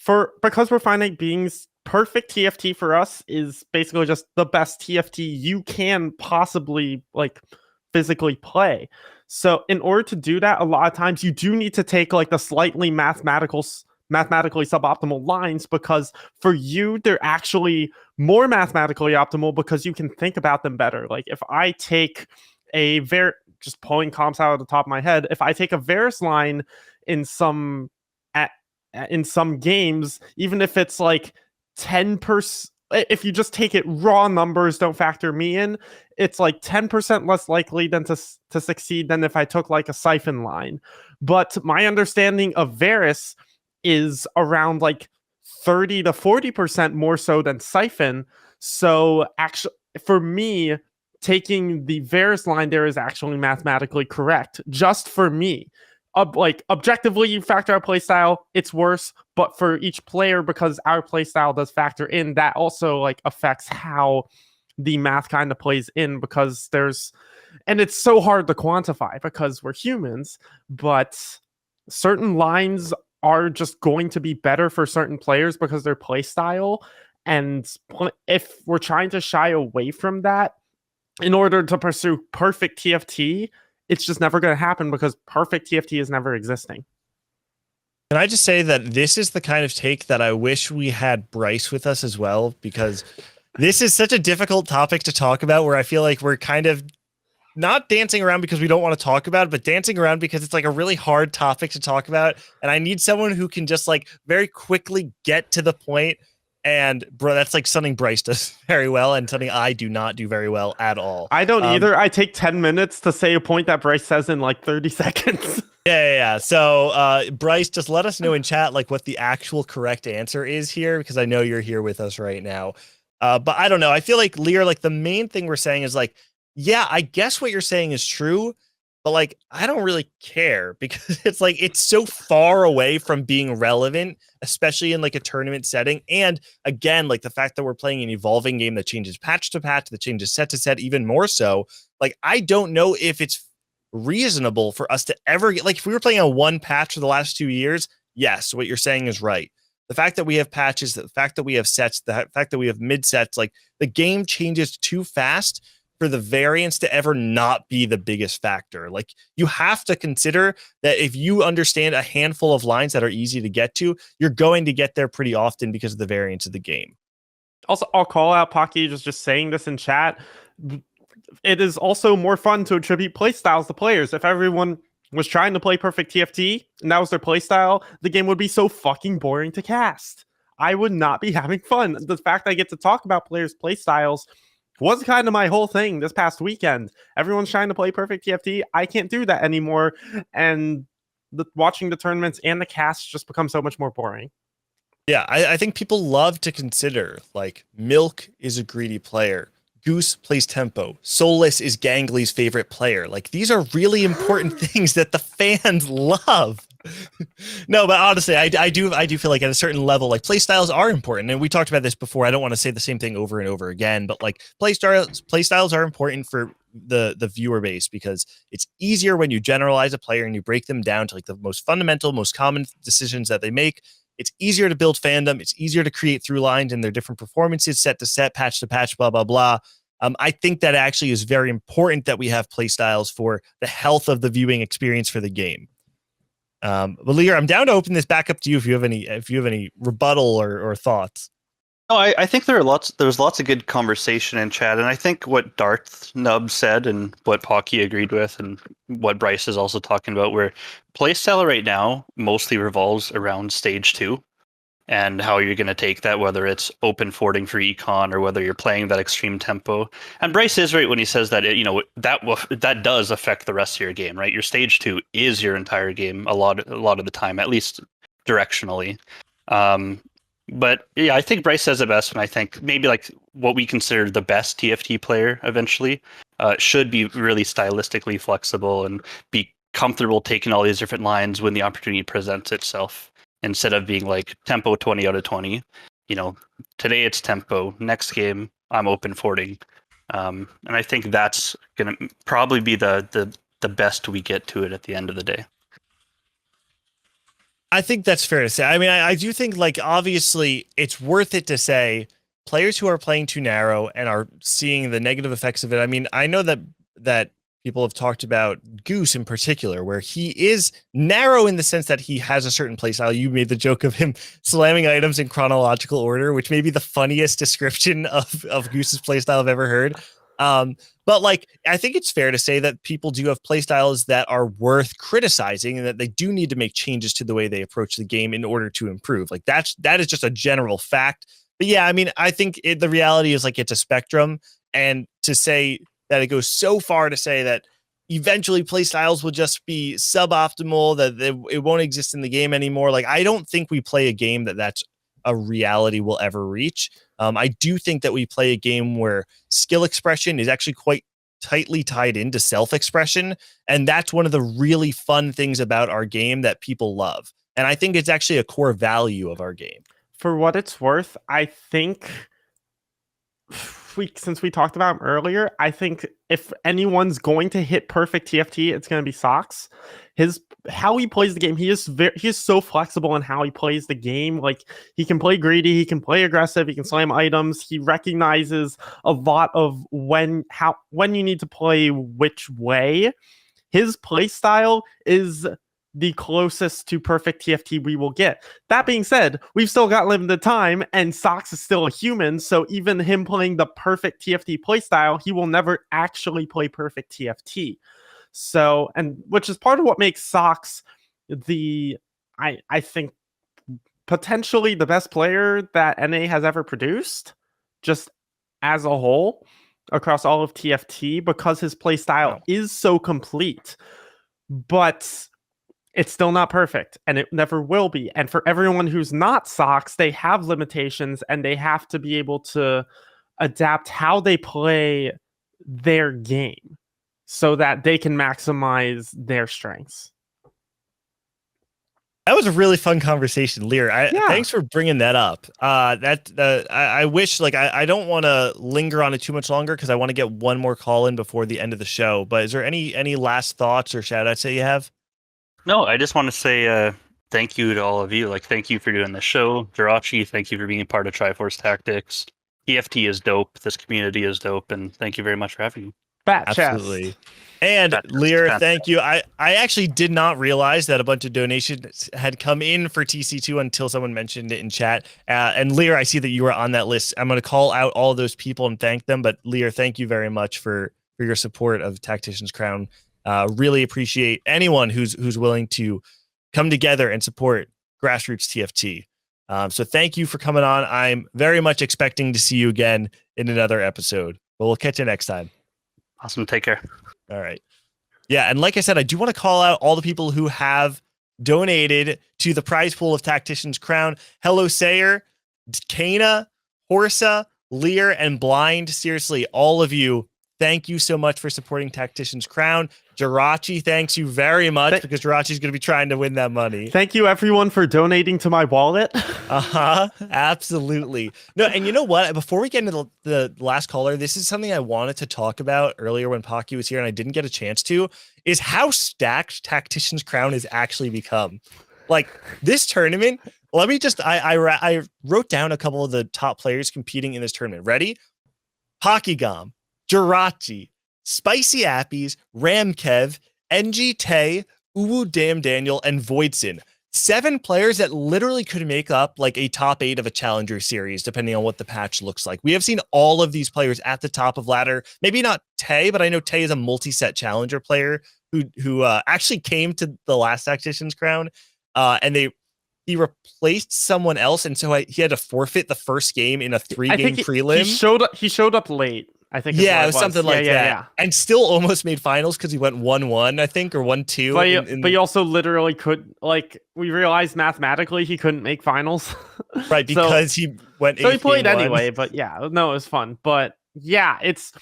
we're finite beings, perfect TFT for us is basically just the best TFT you can possibly like physically play. So in order to do that, a lot of times you do need to take like the slightly mathematically suboptimal lines, because for you they're actually more mathematically optimal because you can think about them better. Like if I take just pulling comps out of the top of my head, if I take a Varus line in some games, even if it's like 10%, if you just take it raw numbers, don't factor me in, it's like 10% less likely than to succeed than if I took like a Siphon line. But my understanding of Varus is around like 30 to 40% more so than Siphon. So actually, for me, taking the Varus line there is actually mathematically correct, just for me. Like objectively, you factor out playstyle, it's worse. But for each player, because our playstyle does factor in, that also like affects how the math kind of plays in, because and it's so hard to quantify because we're humans, but certain lines are just going to be better for certain players because their playstyle. And if we're trying to shy away from that in order to pursue perfect TFT, it's just never going to happen because perfect TFT is never existing. Can I just say that this is the kind of take that I wish we had Bryce with us as well, because this is such a difficult topic to talk about, where I feel like we're kind of not dancing around because we don't want to talk about it, but dancing around because it's like a really hard topic to talk about. And I need someone who can just like very quickly get to the point. And bro, that's like something Bryce does very well and something I do not do very well at all. I don't either. I take 10 minutes to say a point that Bryce says in like 30 seconds. Yeah. So Bryce, just let us know in chat like what the actual correct answer is here, because I know you're here with us right now. But I don't know. I feel like, Lear, like the main thing we're saying is like, yeah, I guess what you're saying is true, but like, I don't really care, because it's like, it's so far away from being relevant, especially in like a tournament setting. And again, like the fact that we're playing an evolving game that changes patch to patch, that changes set to set, even more so. Like, I don't know if it's reasonable for us to ever get, like, if we were playing on one patch for the last 2 years, yes, what you're saying is right. The fact that we have patches, the fact that we have sets, the fact that we have mid sets, like the game changes too fast for the variance to ever not be the biggest factor. Like, you have to consider that if you understand a handful of lines that are easy to get to, you're going to get there pretty often because of the variance of the game. Also, I'll call out Pocky just saying this in chat. It is also more fun to attribute playstyles to players. If everyone was trying to play perfect TFT and that was their playstyle, the game would be so fucking boring to cast. I would not be having fun. The fact I get to talk about players' playstyles was kind of my whole thing this past weekend. Everyone's trying to play perfect TFT. I can't do that anymore. And watching the tournaments and the casts just become so much more boring. Yeah, I think people love to consider, like, Milk is a greedy player. Goose plays tempo. Soulless is Gangly's favorite player. Like, these are really important things that the fans love. No, but honestly, I do feel like at a certain level, like, playstyles are important. And we talked about this before. I don't want to say the same thing over and over again, but like playstyles are important for the viewer base, because it's easier when you generalize a player and you break them down to like the most fundamental, most common decisions that they make. It's easier to build fandom. It's easier to create through lines and their different performances, set to set, patch to patch, blah, blah, blah. I think that actually is very important that we have playstyles for the health of the viewing experience for the game. But Lear, I'm down to open this back up to you if you have any rebuttal or thoughts. No, I think there's lots of good conversation in chat, and I think what Darth Nub said and what Pocky agreed with, and what Bryce is also talking about, where playstyle right now mostly revolves around stage 2 and how you're going to take that, whether it's open fording for econ or whether you're playing that extreme tempo. And Bryce is right when he says that that does affect the rest of your game, right? Your stage 2 is your entire game a lot of the time, at least directionally. But yeah, I think Bryce says it best, and I think maybe like what we consider the best TFT player eventually should be really stylistically flexible and be comfortable taking all these different lines when the opportunity presents itself, instead of being like tempo 20 out of 20. Today it's tempo, next game I'm open fording. And I think that's going to probably be the best we get to it at the end of the day. I think that's fair to say. I mean, I do think, like, obviously it's worth it to say players who are playing too narrow and are seeing the negative effects of it. I mean, I know that people have talked about Goose in particular, where he is narrow in the sense that he has a certain playstyle. You made the joke of him slamming items in chronological order, which may be the funniest description of Goose's playstyle I've ever heard. But like, I think it's fair to say that people do have playstyles that are worth criticizing, and that they do need to make changes to the way they approach the game in order to improve. Like that is just a general fact. But yeah, I mean, I think the reality is, like, it's a spectrum, and to say that it goes so far to say that eventually playstyles will just be suboptimal, that it won't exist in the game anymore. Like, I don't think we play a game that's a reality we'll ever reach. I do think that we play a game where skill expression is actually quite tightly tied into self-expression. And that's one of the really fun things about our game that people love. And I think it's actually a core value of our game. For what it's worth, I think since we talked about him earlier, I think if anyone's going to hit perfect TFT, it's going to be Socks. How he plays the game, he is so flexible in how he plays the game. Like, he can play greedy, he can play aggressive, he can slam items. He recognizes a lot of when you need to play which way. His play style is the closest to perfect TFT we will get. That being said, we've still got limited time, and Socks is still a human, so even him playing the perfect TFT playstyle, he will never actually play perfect TFT. So, and which is part of what makes Socks I think potentially the best player that NA has ever produced, just as a whole, across all of TFT, because his playstyle is so complete. But it's still not perfect, and it never will be. And for everyone who's not Socks, they have limitations, and they have to be able to adapt how they play their game so that they can maximize their strengths. That was a really fun conversation, Lear. Thanks for bringing that up. I wish, like, I don't want to linger on it too much longer because I want to get one more call in before the end of the show. But is there any last thoughts or shout outs that you have? No, I just want to say thank you to all of you. Like, thank you for doing the show. Jirachy, thank you for being a part of Triforce Tactics. TFT is dope. This community is dope. And thank you very much for having me. Absolutely. And Lear, thank you. I actually did not realize that a bunch of donations had come in for TC2 until someone mentioned it in chat. And Lear, I see that you were on that list. I'm going to call out all of those people and thank them. But Lear, thank you very much for your support of Tactician's Crown. Really appreciate anyone who's willing to come together and support grassroots TFT. So thank you for coming on. I'm very much expecting to see you again in another episode. But we'll catch you next time. Awesome. Take care. All right. Yeah, and like I said, I do want to call out all the people who have donated to the prize pool of Tactician's Crown. Hello, Sayer, Kana, Horsa, Lear, and Blind. Seriously, all of you, thank you so much for supporting Tactician's Crown. Jirachy, thanks you very much, because Jirachy's going to be trying to win that money. Thank you, everyone, for donating to my wallet. Absolutely. No, and you know what? Before we get into the last caller, this is something I wanted to talk about earlier when Pocky was here, and I didn't get a chance to, is how stacked Tactician's Crown has actually become. Like, this tournament, let me just, I wrote down a couple of the top players competing in this tournament. Ready? Pockygom, Jirachy, Spicy Appies, Ramkev, NG Tay, Uwu Damn Daniel, and Voidson. 7 players that literally could make up like a top 8 of a challenger series, depending on what the patch looks like. We have seen all of these players at the top of ladder. Maybe not Tay, but I know Tay is a multi-set challenger player who actually came to the last Tactician's Crown, and he replaced someone else, and so he had to forfeit the first game in a 3-game prelim. He showed up late. I think. Yeah, it was something like that. Yeah. And still almost made finals because he went 1-1, I think, or 1-2. But he also literally could, like, we realized mathematically he couldn't make finals. Right, because he went. So he played anyway. But yeah, no, it was fun. But yeah, it's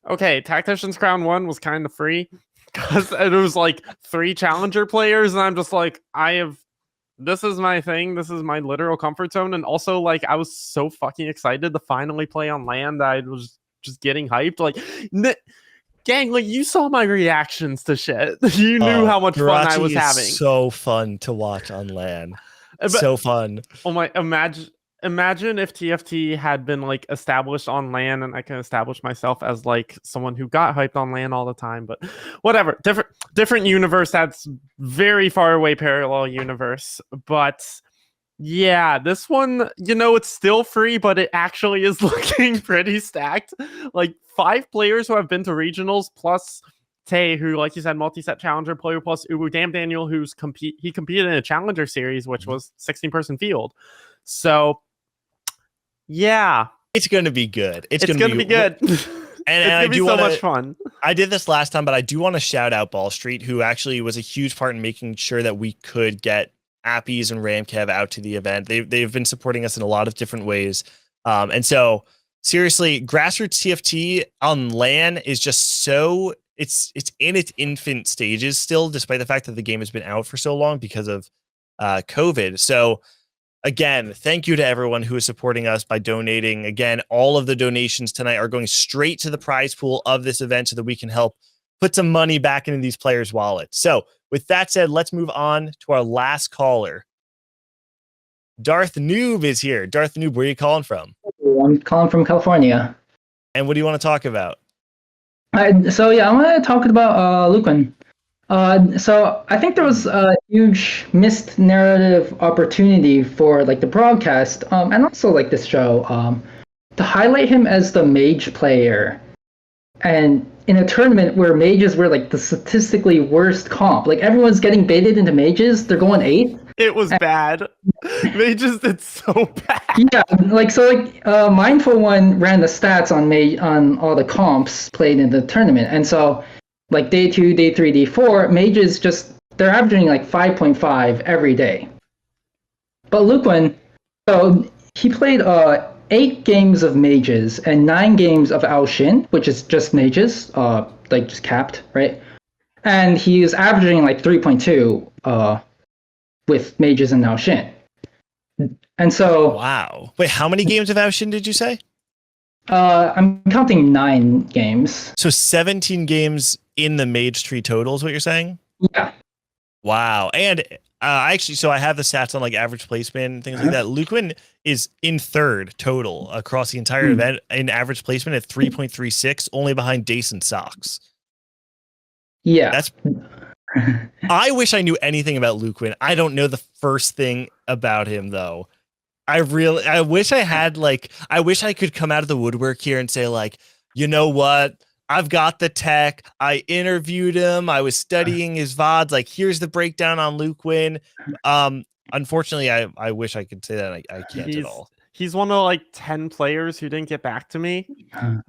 okay. Tactician's Crown 1 was kind of free because it was like 3 challenger players, and I'm just like, this is my thing. This is my literal comfort zone. And also, like, I was so fucking excited to finally play on LAN that I was just getting hyped. Like, gang, like, you saw my reactions to shit. You knew how much fun I was having. So fun to watch on LAN. So fun. Oh my! Imagine if TFT had been like established on LAN, and I can establish myself as like someone who got hyped on LAN all the time. But whatever, different universe. That's very far away parallel universe. But yeah, this one, it's still free, but it actually is looking pretty stacked. Like 5 players who have been to regionals, plus Tay, who, like you said, multi-set challenger player, plus Ubu Damn Daniel, he competed in a challenger series, which was 16-person field. So yeah, it's going to be good. It's going to be good. And I do so much fun. I did this last time, but I do want to shout out Ball Street, who actually was a huge part in making sure that we could get Appies and Ramkev out to the event. They've been supporting us in a lot of different ways. And so seriously, grassroots TFT on LAN is just so it's in its infant stages still, despite the fact that the game has been out for so long because of COVID. So again, thank you to everyone who is supporting us by donating. Again, all of the donations tonight are going straight to the prize pool of this event so that we can help put some money back into these players' wallets. So with that said, let's move on to our last caller. Darth Noob is here. Darth Noob, where are you calling from? I'm calling from California. And what do you want to talk about? So yeah, I want to talk about Luqun. So I think there was a huge missed narrative opportunity for like the broadcast, and also like this show, to highlight him as the mage player, and in a tournament where mages were like the statistically worst comp. Like everyone's getting baited into mages, they're going 8th. It was bad. Mages did so bad. Yeah, Mindful One ran the stats on all the comps played in the tournament, and so like day 2, day 3, day 4, mages they're averaging like 5.5 every day. But Luqun, so he played 8 games of mages and 9 games of Ao Shin, which is just mages, like just capped, right? And he is averaging like 3.2 with mages and Ao Shin. And so wow. Wait, how many games of Ao Shin did you say? I'm counting 9 games. So 17 games in the mage tree total is what you're saying? Yeah. Wow. And I have the stats on like average placement and things like that. Luqun is in 3rd total across the entire event in average placement at 3.36, only behind Dace and Socks. Yeah. I wish I knew anything about Luqun. I don't know the first thing about him though. I wish I could come out of the woodwork here and say like, you know what? I've got the tech. I interviewed him. I was studying his VODs. Like, here's the breakdown on Luqun. Unfortunately, I wish I could say that. I can't at all. He's one of like 10 players who didn't get back to me.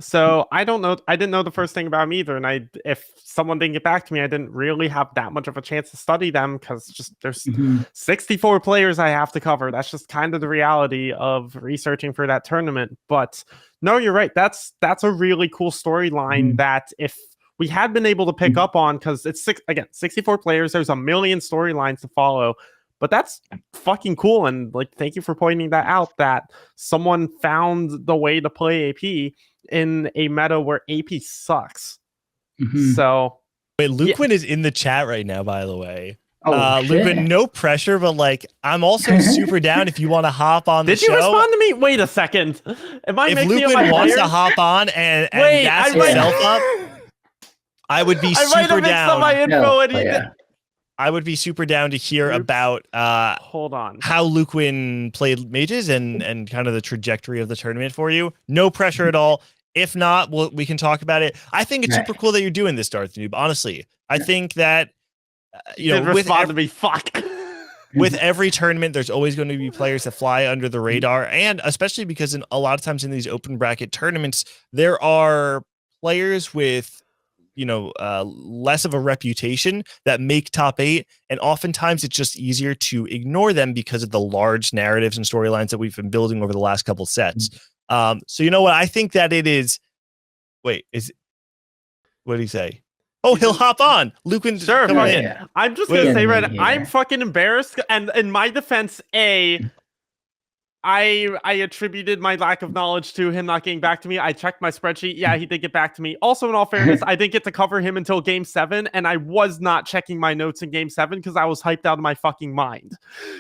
So I don't know. I didn't know the first thing about him either. And if someone didn't get back to me, I didn't really have that much of a chance to study them because there's 64 players I have to cover. That's just kind of the reality of researching for that tournament. But no, you're right. That's a really cool storyline that if we had been able to pick up on, because it's 64 players, there's a million storylines to follow. But that's fucking cool. And like, thank you for pointing that out, that someone found the way to play AP in a meta where AP sucks. So wait, Luqun is in the chat right now, by the way. Luqun, no pressure, but like, I'm also super down if you want to hop on the show. Did you respond to me? Wait a second. Am I if mixing Luqun up my wants players? to hop on and gas himself up, I would be super down. I might have mixed up my info I would be super down to hear Oops. about Hold on. how Luqun played mages and kind of the trajectory of the tournament for you. No pressure at all. If not, we can talk about it. I think it's super cool that you're doing this, Darth Noob. Honestly, I think that Did respond to me. Fuck. with every tournament, there's always going to be players that fly under the radar, and especially because a lot of times in these open bracket tournaments, there are players with less of a reputation that make top 8, and oftentimes it's just easier to ignore them because of the large narratives and storylines that we've been building over the last couple sets. So you know what? I think that it is. Wait, what did he say? Oh, he'll hop on. Luqun, Sure, come in. Yeah. I'm just gonna say right. Yeah. I'm fucking embarrassed, and in my defense, I attributed my lack of knowledge to him not getting back to me. I checked my spreadsheet. Yeah, he did get back to me. Also, in all fairness, I didn't get to cover him until Game 7, and I was not checking my notes in Game 7 because I was hyped out of my fucking mind.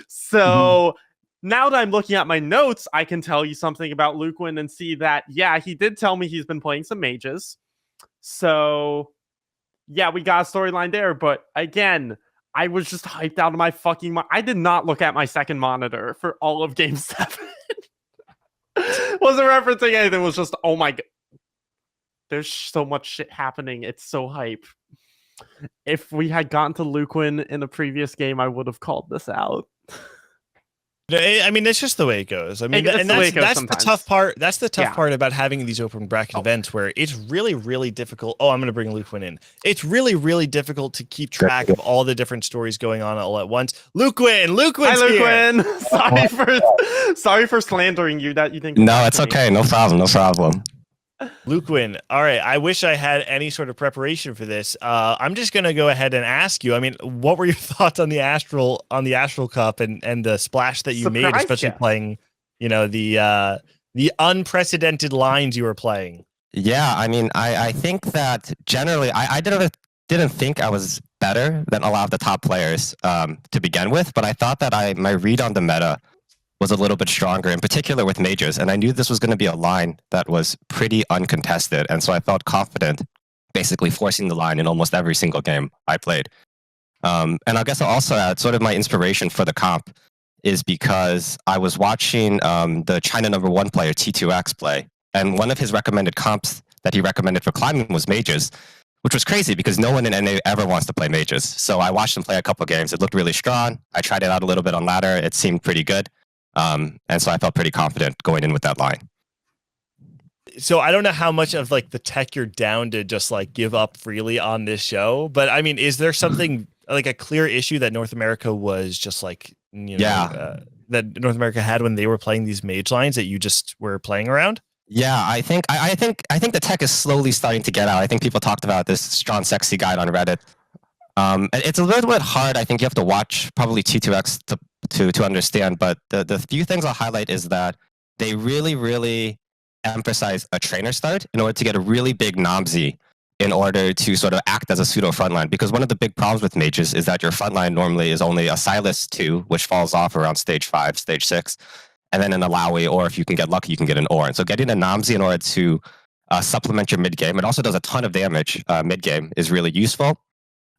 So now that I'm looking at my notes, I can tell you something about Luqun and see that, yeah, he did tell me he's been playing some mages. So, yeah, we got a storyline there. But again, I was just hyped out of my fucking mind. I did not look at my second monitor for all of Game 7. Wasn't referencing anything. It was just, oh my god. There's so much shit happening. It's so hype. If we had gotten to Luqun in a previous game, I would have called this out. I mean, it's just the way it goes. I mean, That's and the way it goes that's the sometimes. tough part. That's the tough Yeah. part about having these open bracket events where it's really, really difficult. Oh, I'm going to bring Luqun in. It's really, really difficult to keep track of all the different stories going on all at once. Luqun's Hi, here. Luqun. Sorry for slandering you. That you think? No, it's okay. No problem. No problem. Luqun, all right. I wish I had any sort of preparation for this. I'm just gonna go ahead and ask you. I mean, what were your thoughts on the Astral Cup and the splash that you made, Surprise especially ya. playing, the unprecedented lines you were playing? Yeah, I mean, I think that generally, I didn't think I was better than a lot of the top players to begin with, but I thought that my read on the meta was a little bit stronger, in particular with mages, and I knew this was going to be a line that was pretty uncontested, and so I felt confident basically forcing the line in almost every single game I played. And I guess I'll also add sort of my inspiration for the comp is because I was watching the China #1 player T2X play, and one of his recommended comps that he recommended for climbing was mages, which was crazy because no one in NA ever wants to play mages. So I watched him play a couple games. It looked really strong. I tried it out a little bit on ladder. It seemed pretty good. And so I felt pretty confident going in with that line. So I don't know how much of like the tech you're down to just like give up freely on this show, but I mean, is there something like a clear issue that North America was just like, that North America had when they were playing these mage lines that you just were playing around? Yeah, I think the tech is slowly starting to get out. I think people talked about this strong sexy guide on Reddit. It's a little bit hard. I think you have to watch probably T2X to understand, but the few things I'll highlight is that they really, really emphasize a trainer start in order to get a really big Nomzi in order to sort of act as a pseudo frontline. Because one of the big problems with mages is that your frontline normally is only a Silas 2, which falls off around stage 5, stage 6, and then an Alawi, or if you can get lucky, you can get an Or. And so getting a Nomzi in order to supplement your mid game, it also does a ton of damage mid game, is really useful.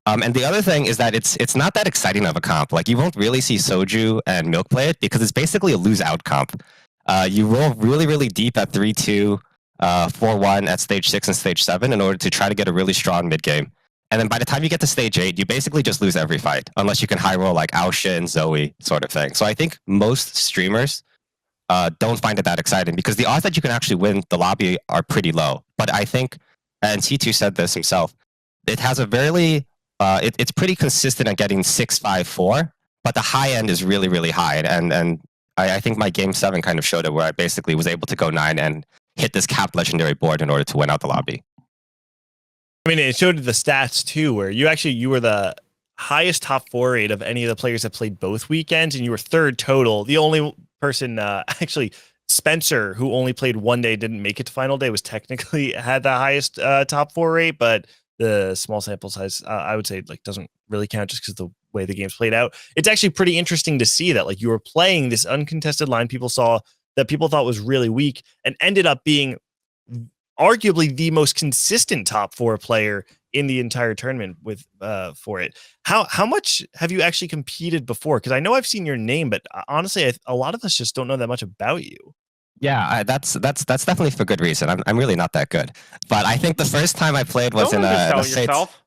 And the other thing is that it's not that exciting of a comp. Like, you won't really see Soju and Milk play it because it's basically a lose-out comp. You roll really, really deep at 3-2, 4-1 at stage 6 and stage 7 in order to try to get a really strong mid-game. And then by the time you get to stage 8, you basically just lose every fight, unless you can high roll like Aosha and Zoe sort of thing. So I think most streamers don't find it that exciting because the odds that you can actually win the lobby are pretty low. But I think, and T2 said this himself, it has a very... it's pretty consistent at getting 6-5-4, but the high end is really, really high. And I think my game 7 kind of showed it, where I basically was able to go 9 and hit this cap legendary board in order to win out the lobby. I mean, it showed the stats too, where you were the highest top 4 rate of any of the players that played both weekends, and you were third total. The only person, actually, Spencer, who only played one day, didn't make it to final day, was technically had the highest top 4 rate, but the small sample size, I would say, like, doesn't really count just because the way the game's played out. It's actually pretty interesting to see that, like, you were playing this uncontested line people thought was really weak and ended up being arguably the most consistent top 4 player in the entire tournament with for it. How much have you actually competed before? Because I know I've seen your name, but honestly, a lot of us just don't know that much about you. Yeah, that's definitely for good reason. I'm really not that good, but I think the first time I played was Don't in undersell a States. yourself.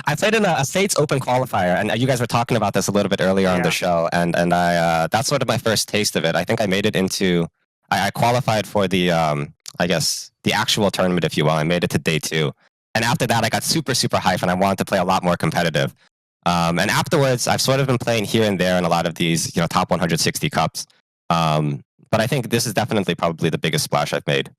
I played in a States Open qualifier, and you guys were talking about this a little bit earlier on the show, and I that's sort of my first taste of it. I think I made it into I qualified for the I guess the actual tournament, if you will. I made it to day 2, and after that, I got super hyped, and I wanted to play a lot more competitive. And afterwards, I've sort of been playing here and there in a lot of these, top 160 cups. But I think this is definitely probably the biggest splash I've made,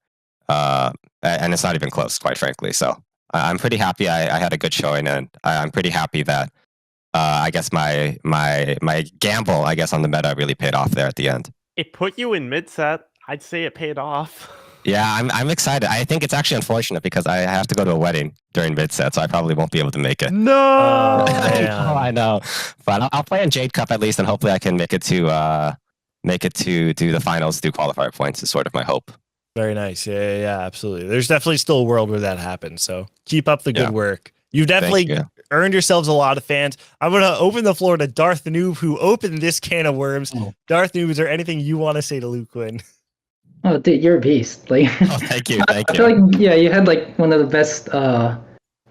and it's not even close, quite frankly. So I'm pretty happy I had a good showing, and I'm pretty happy that I guess my gamble, I guess, on the meta really paid off there at the end. It put you in mid set. I'd say it paid off. Yeah, I'm excited. I think it's actually unfortunate because I have to go to a wedding during mid set, so I probably won't be able to make it. No, I know, but I'll play in Jade Cup at least, and hopefully I can make it to the finals through qualifier points. Is sort of my hope. Very nice. Yeah, absolutely. There's definitely still a world where that happens. So keep up the good work. You've definitely earned yourselves a lot of fans. I'm going to open the floor to Darth Noob, who opened this can of worms. Darth Noob, is there anything you want to say to Luqun? Oh, dude, you're a beast. Like, thank you. I feel like, you had like one of the best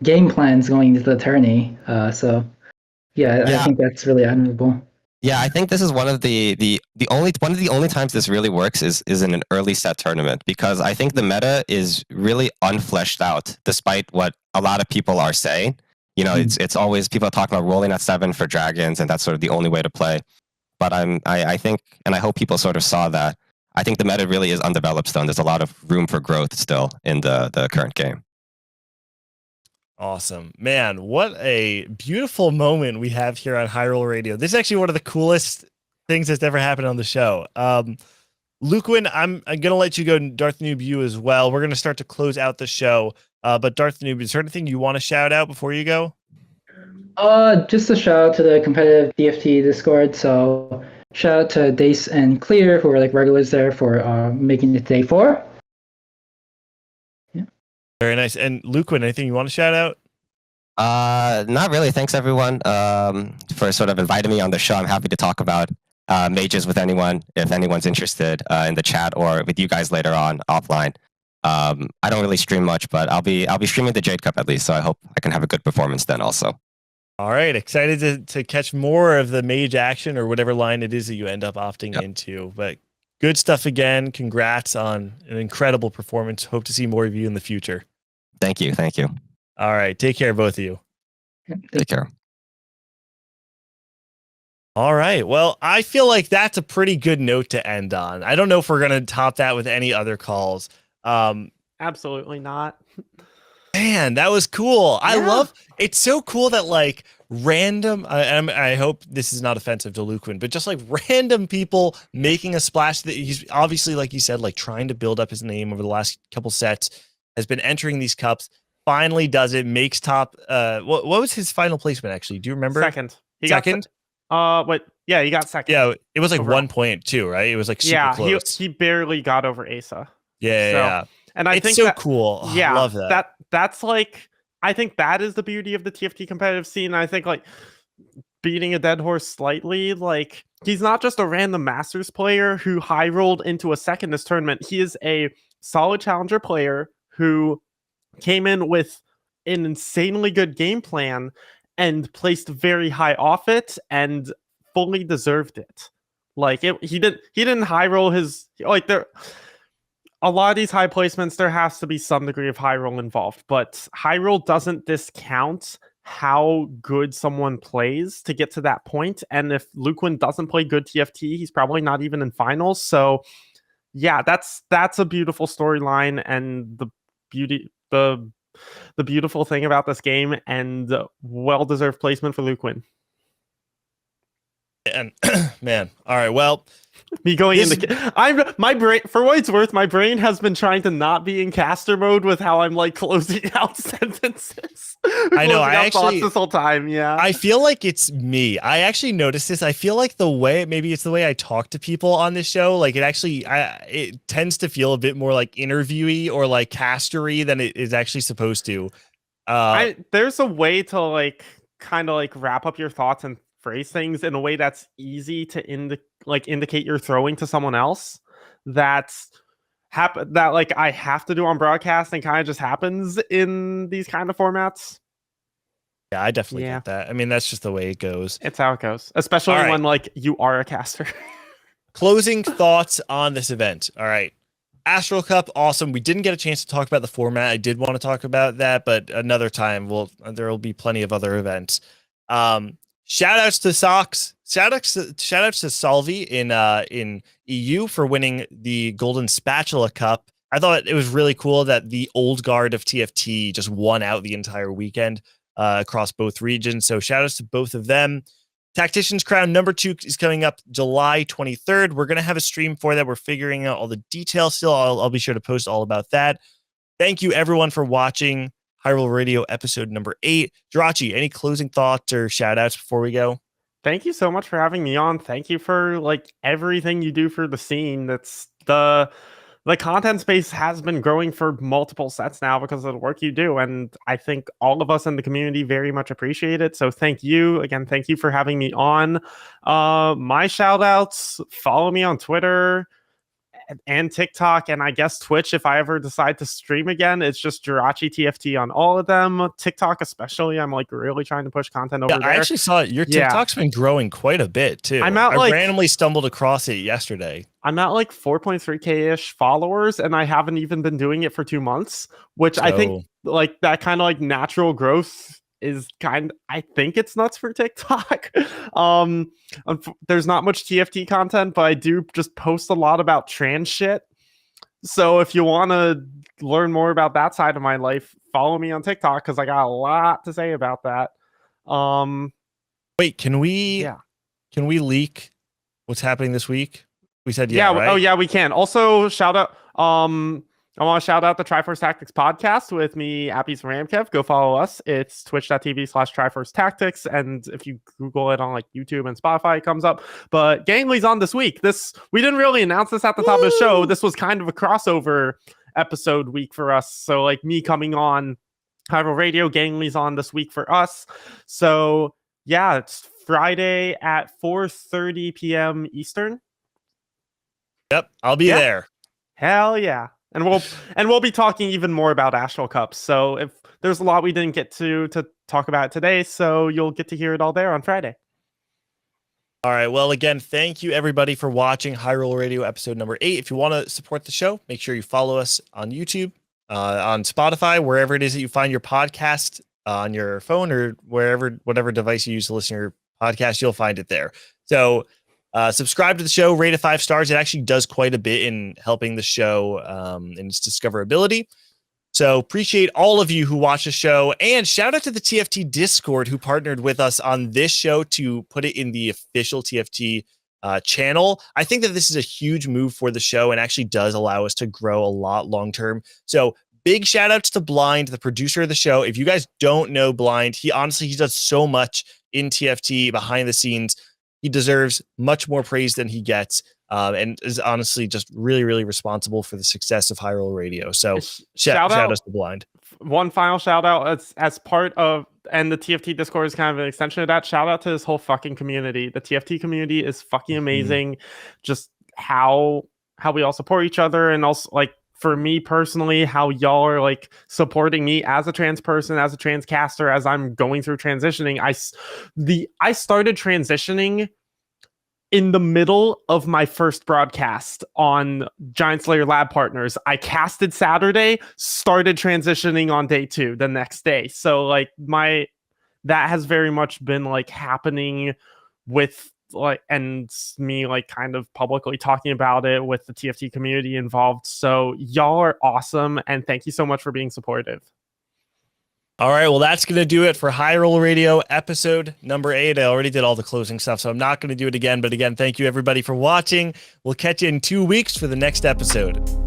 game plans going into the tourney. I think that's really admirable. Yeah, I think this is one of the only times this really works is in an early set tournament, because I think the meta is really unfleshed out, despite what a lot of people are saying. It's always people are talking about rolling at 7 for dragons, and that's sort of the only way to play. But I think, and I hope people sort of saw that. I think the meta really is undeveloped still, and there's a lot of room for growth still in the current game. Awesome. Man, what a beautiful moment we have here on High Roll Radio. This is actually one of the coolest things that's ever happened on the show. Luqun, I'm going to let you go, Darth Noob, you as well. We're going to start to close out the show. But Darth Noob, is there anything you want to shout out before you go? Just a shout out to the competitive DFT Discord. So shout out to Dace and Clear, who are like regulars there, for making it day 4. Very nice. And Luqun, anything you want to shout out? Not really. Thanks everyone for sort of inviting me on the show. I'm happy to talk about mages with anyone if anyone's interested in the chat or with you guys later on offline. I don't really stream much, but I'll be streaming the Jade Cup at least, so I hope I can have a good performance then also. All right, excited to catch more of the mage action or whatever line it is that you end up opting into. But good stuff again. Congrats on an incredible performance. Hope to see more of you in the future. Thank you. All right, take care, both of you. Take care. All right. Well, I feel like that's a pretty good note to end on. I don't know if we're going to top that with any other calls. Absolutely not. Man, that was cool. I love it's so cool that like random I hope this is not offensive to Luqun, but just like random people making a splash that he's obviously, like you said, like trying to build up his name over the last couple sets, has been entering these cups, finally does it, makes top what was his final placement actually? Do you remember? Second. Second? Yeah, he got second. Yeah, it was like overall. 1 point too, right? It was like super close. He barely got over Asa. Yeah. And I it's think so that, cool. Oh, yeah, I love that. That's like, I think that is the beauty of the TFT competitive scene. I think like beating a dead horse slightly, like he's not just a random Masters player who high rolled into a second this tournament. He is a solid challenger player who came in with an insanely good game plan and placed very high off it and fully deserved it. Like he didn't high roll his, like there. A lot of these high placements, there has to be some degree of high roll involved, but high roll doesn't discount how good someone plays to get to that point. And if Luqun doesn't play good TFT, he's probably not even in finals. So yeah, that's a beautiful storyline and the beautiful thing about this game, and well-deserved placement for Luqun. And man, all right. Well, Me going into my brain, for what it's worth, my brain has been trying to not be in caster mode with how I'm like closing out sentences. I know. I actually this whole time. Yeah. I feel like it's me. I actually noticed this. I feel like maybe it's the way I talk to people on this show. Like it tends to feel a bit more like interviewee or like castery than it is actually supposed to. There's a way to like kind of like wrap up your thoughts and phrase things in a way that's easy to indicate you're throwing to someone else. That like I have to do on broadcast and kind of just happens in these kind of formats. Yeah, I definitely get that. I mean, that's just the way it goes. It's how it goes, especially when like you are a caster. Closing thoughts on this event. All right. Astral Cup, awesome. We didn't get a chance to talk about the format. I did want to talk about that, but another time there will be plenty of other events. Shout outs to Sox. Shout outs to Salvi in EU for winning the Golden Spatula Cup. I thought it was really cool that the old guard of TFT just won out the entire weekend across both regions. So shout outs to both of them. Tactician's Crown number 2 is coming up July 23rd. We're going to have a stream for that. We're figuring out all the details still. I'll be sure to post all about that. Thank you, everyone, for watching Hyrule Radio episode number 8. Jirachy, any closing thoughts or shout outs before we go? Thank you so much for having me on. Thank you for like everything you do for the scene. That's the content space has been growing for multiple sets now because of the work you do. And I think all of us in the community very much appreciate it. So thank you again. Thank you for having me on. My shout outs, follow me on Twitter and TikTok, and I guess Twitch if I ever decide to stream again. It's just Jirachy TFT on all of them. TikTok especially, I'm like really trying to push content over there. I actually saw it. Your TikTok's been growing quite a bit too. I randomly stumbled across it yesterday. I'm at like 4.3k-ish followers, and I haven't even been doing it for 2 months, which I think like that kind of like natural growth is I think it's nuts for TikTok. There's not much TFT content, but I do just post a lot about trans shit. So if you want to learn more about that side of my life, follow me on TikTok because I got a lot to say about that. Wait, can we leak what's happening this week? We said right? Oh yeah, we can. Also shout out I want to shout out the Triforce Tactics podcast with me, Appy's Ramkev. Go follow us. It's twitch.tv/Triforce Tactics. And if you Google it on like YouTube and Spotify, it comes up. But Gangly's on this week. We didn't really announce this at the top of the show. This was kind of a crossover episode week for us. So like me coming on Hyrule Radio, Gangly's on this week for us. So yeah, it's Friday at 4:30 p.m. Eastern. Yep, I'll be there. Hell yeah. And we'll be talking even more about Astral Cups. So if there's a lot we didn't get to talk about today, so you'll get to hear it all there on Friday. All right. Well, again, thank you everybody for watching Hyrule Radio episode number 8. If you want to support the show, make sure you follow us on YouTube, on Spotify, wherever it is that you find your podcast on your phone or whatever device you use to listen to your podcast, you'll find it there. So subscribe to the show, rate it 5 stars. It actually does quite a bit in helping the show in its discoverability. So appreciate all of you who watch the show, and shout out to the TFT Discord who partnered with us on this show to put it in the official TFT channel. I think that this is a huge move for the show and actually does allow us to grow a lot long term. So big shout outs to Blind, the producer of the show. If you guys don't know Blind, he does so much in TFT behind the scenes. He deserves much more praise than he gets, and is honestly just really, really responsible for the success of Hyrule Radio. So shout out to Blind. One final shout out as part of, and the TFT Discord is kind of an extension of that. Shout out to this whole fucking community. The TFT community is fucking amazing. Just how we all support each other, and also like for me personally, how y'all are like supporting me as a trans person, as a trans caster, as I'm going through transitioning. I started transitioning in the middle of my first broadcast on Giant Slayer Lab Partners. I casted Saturday, started transitioning on day 2 the next day. So like that has very much been like happening with like, and me like kind of publicly talking about it with the TFT community involved. So y'all are awesome, and thank you so much for being supportive. All right, well, that's going to do it for High Roll Radio episode number 8. I already did all the closing stuff, so I'm not going to do it again. But again, thank you everybody for watching. We'll catch you in 2 weeks for the next episode.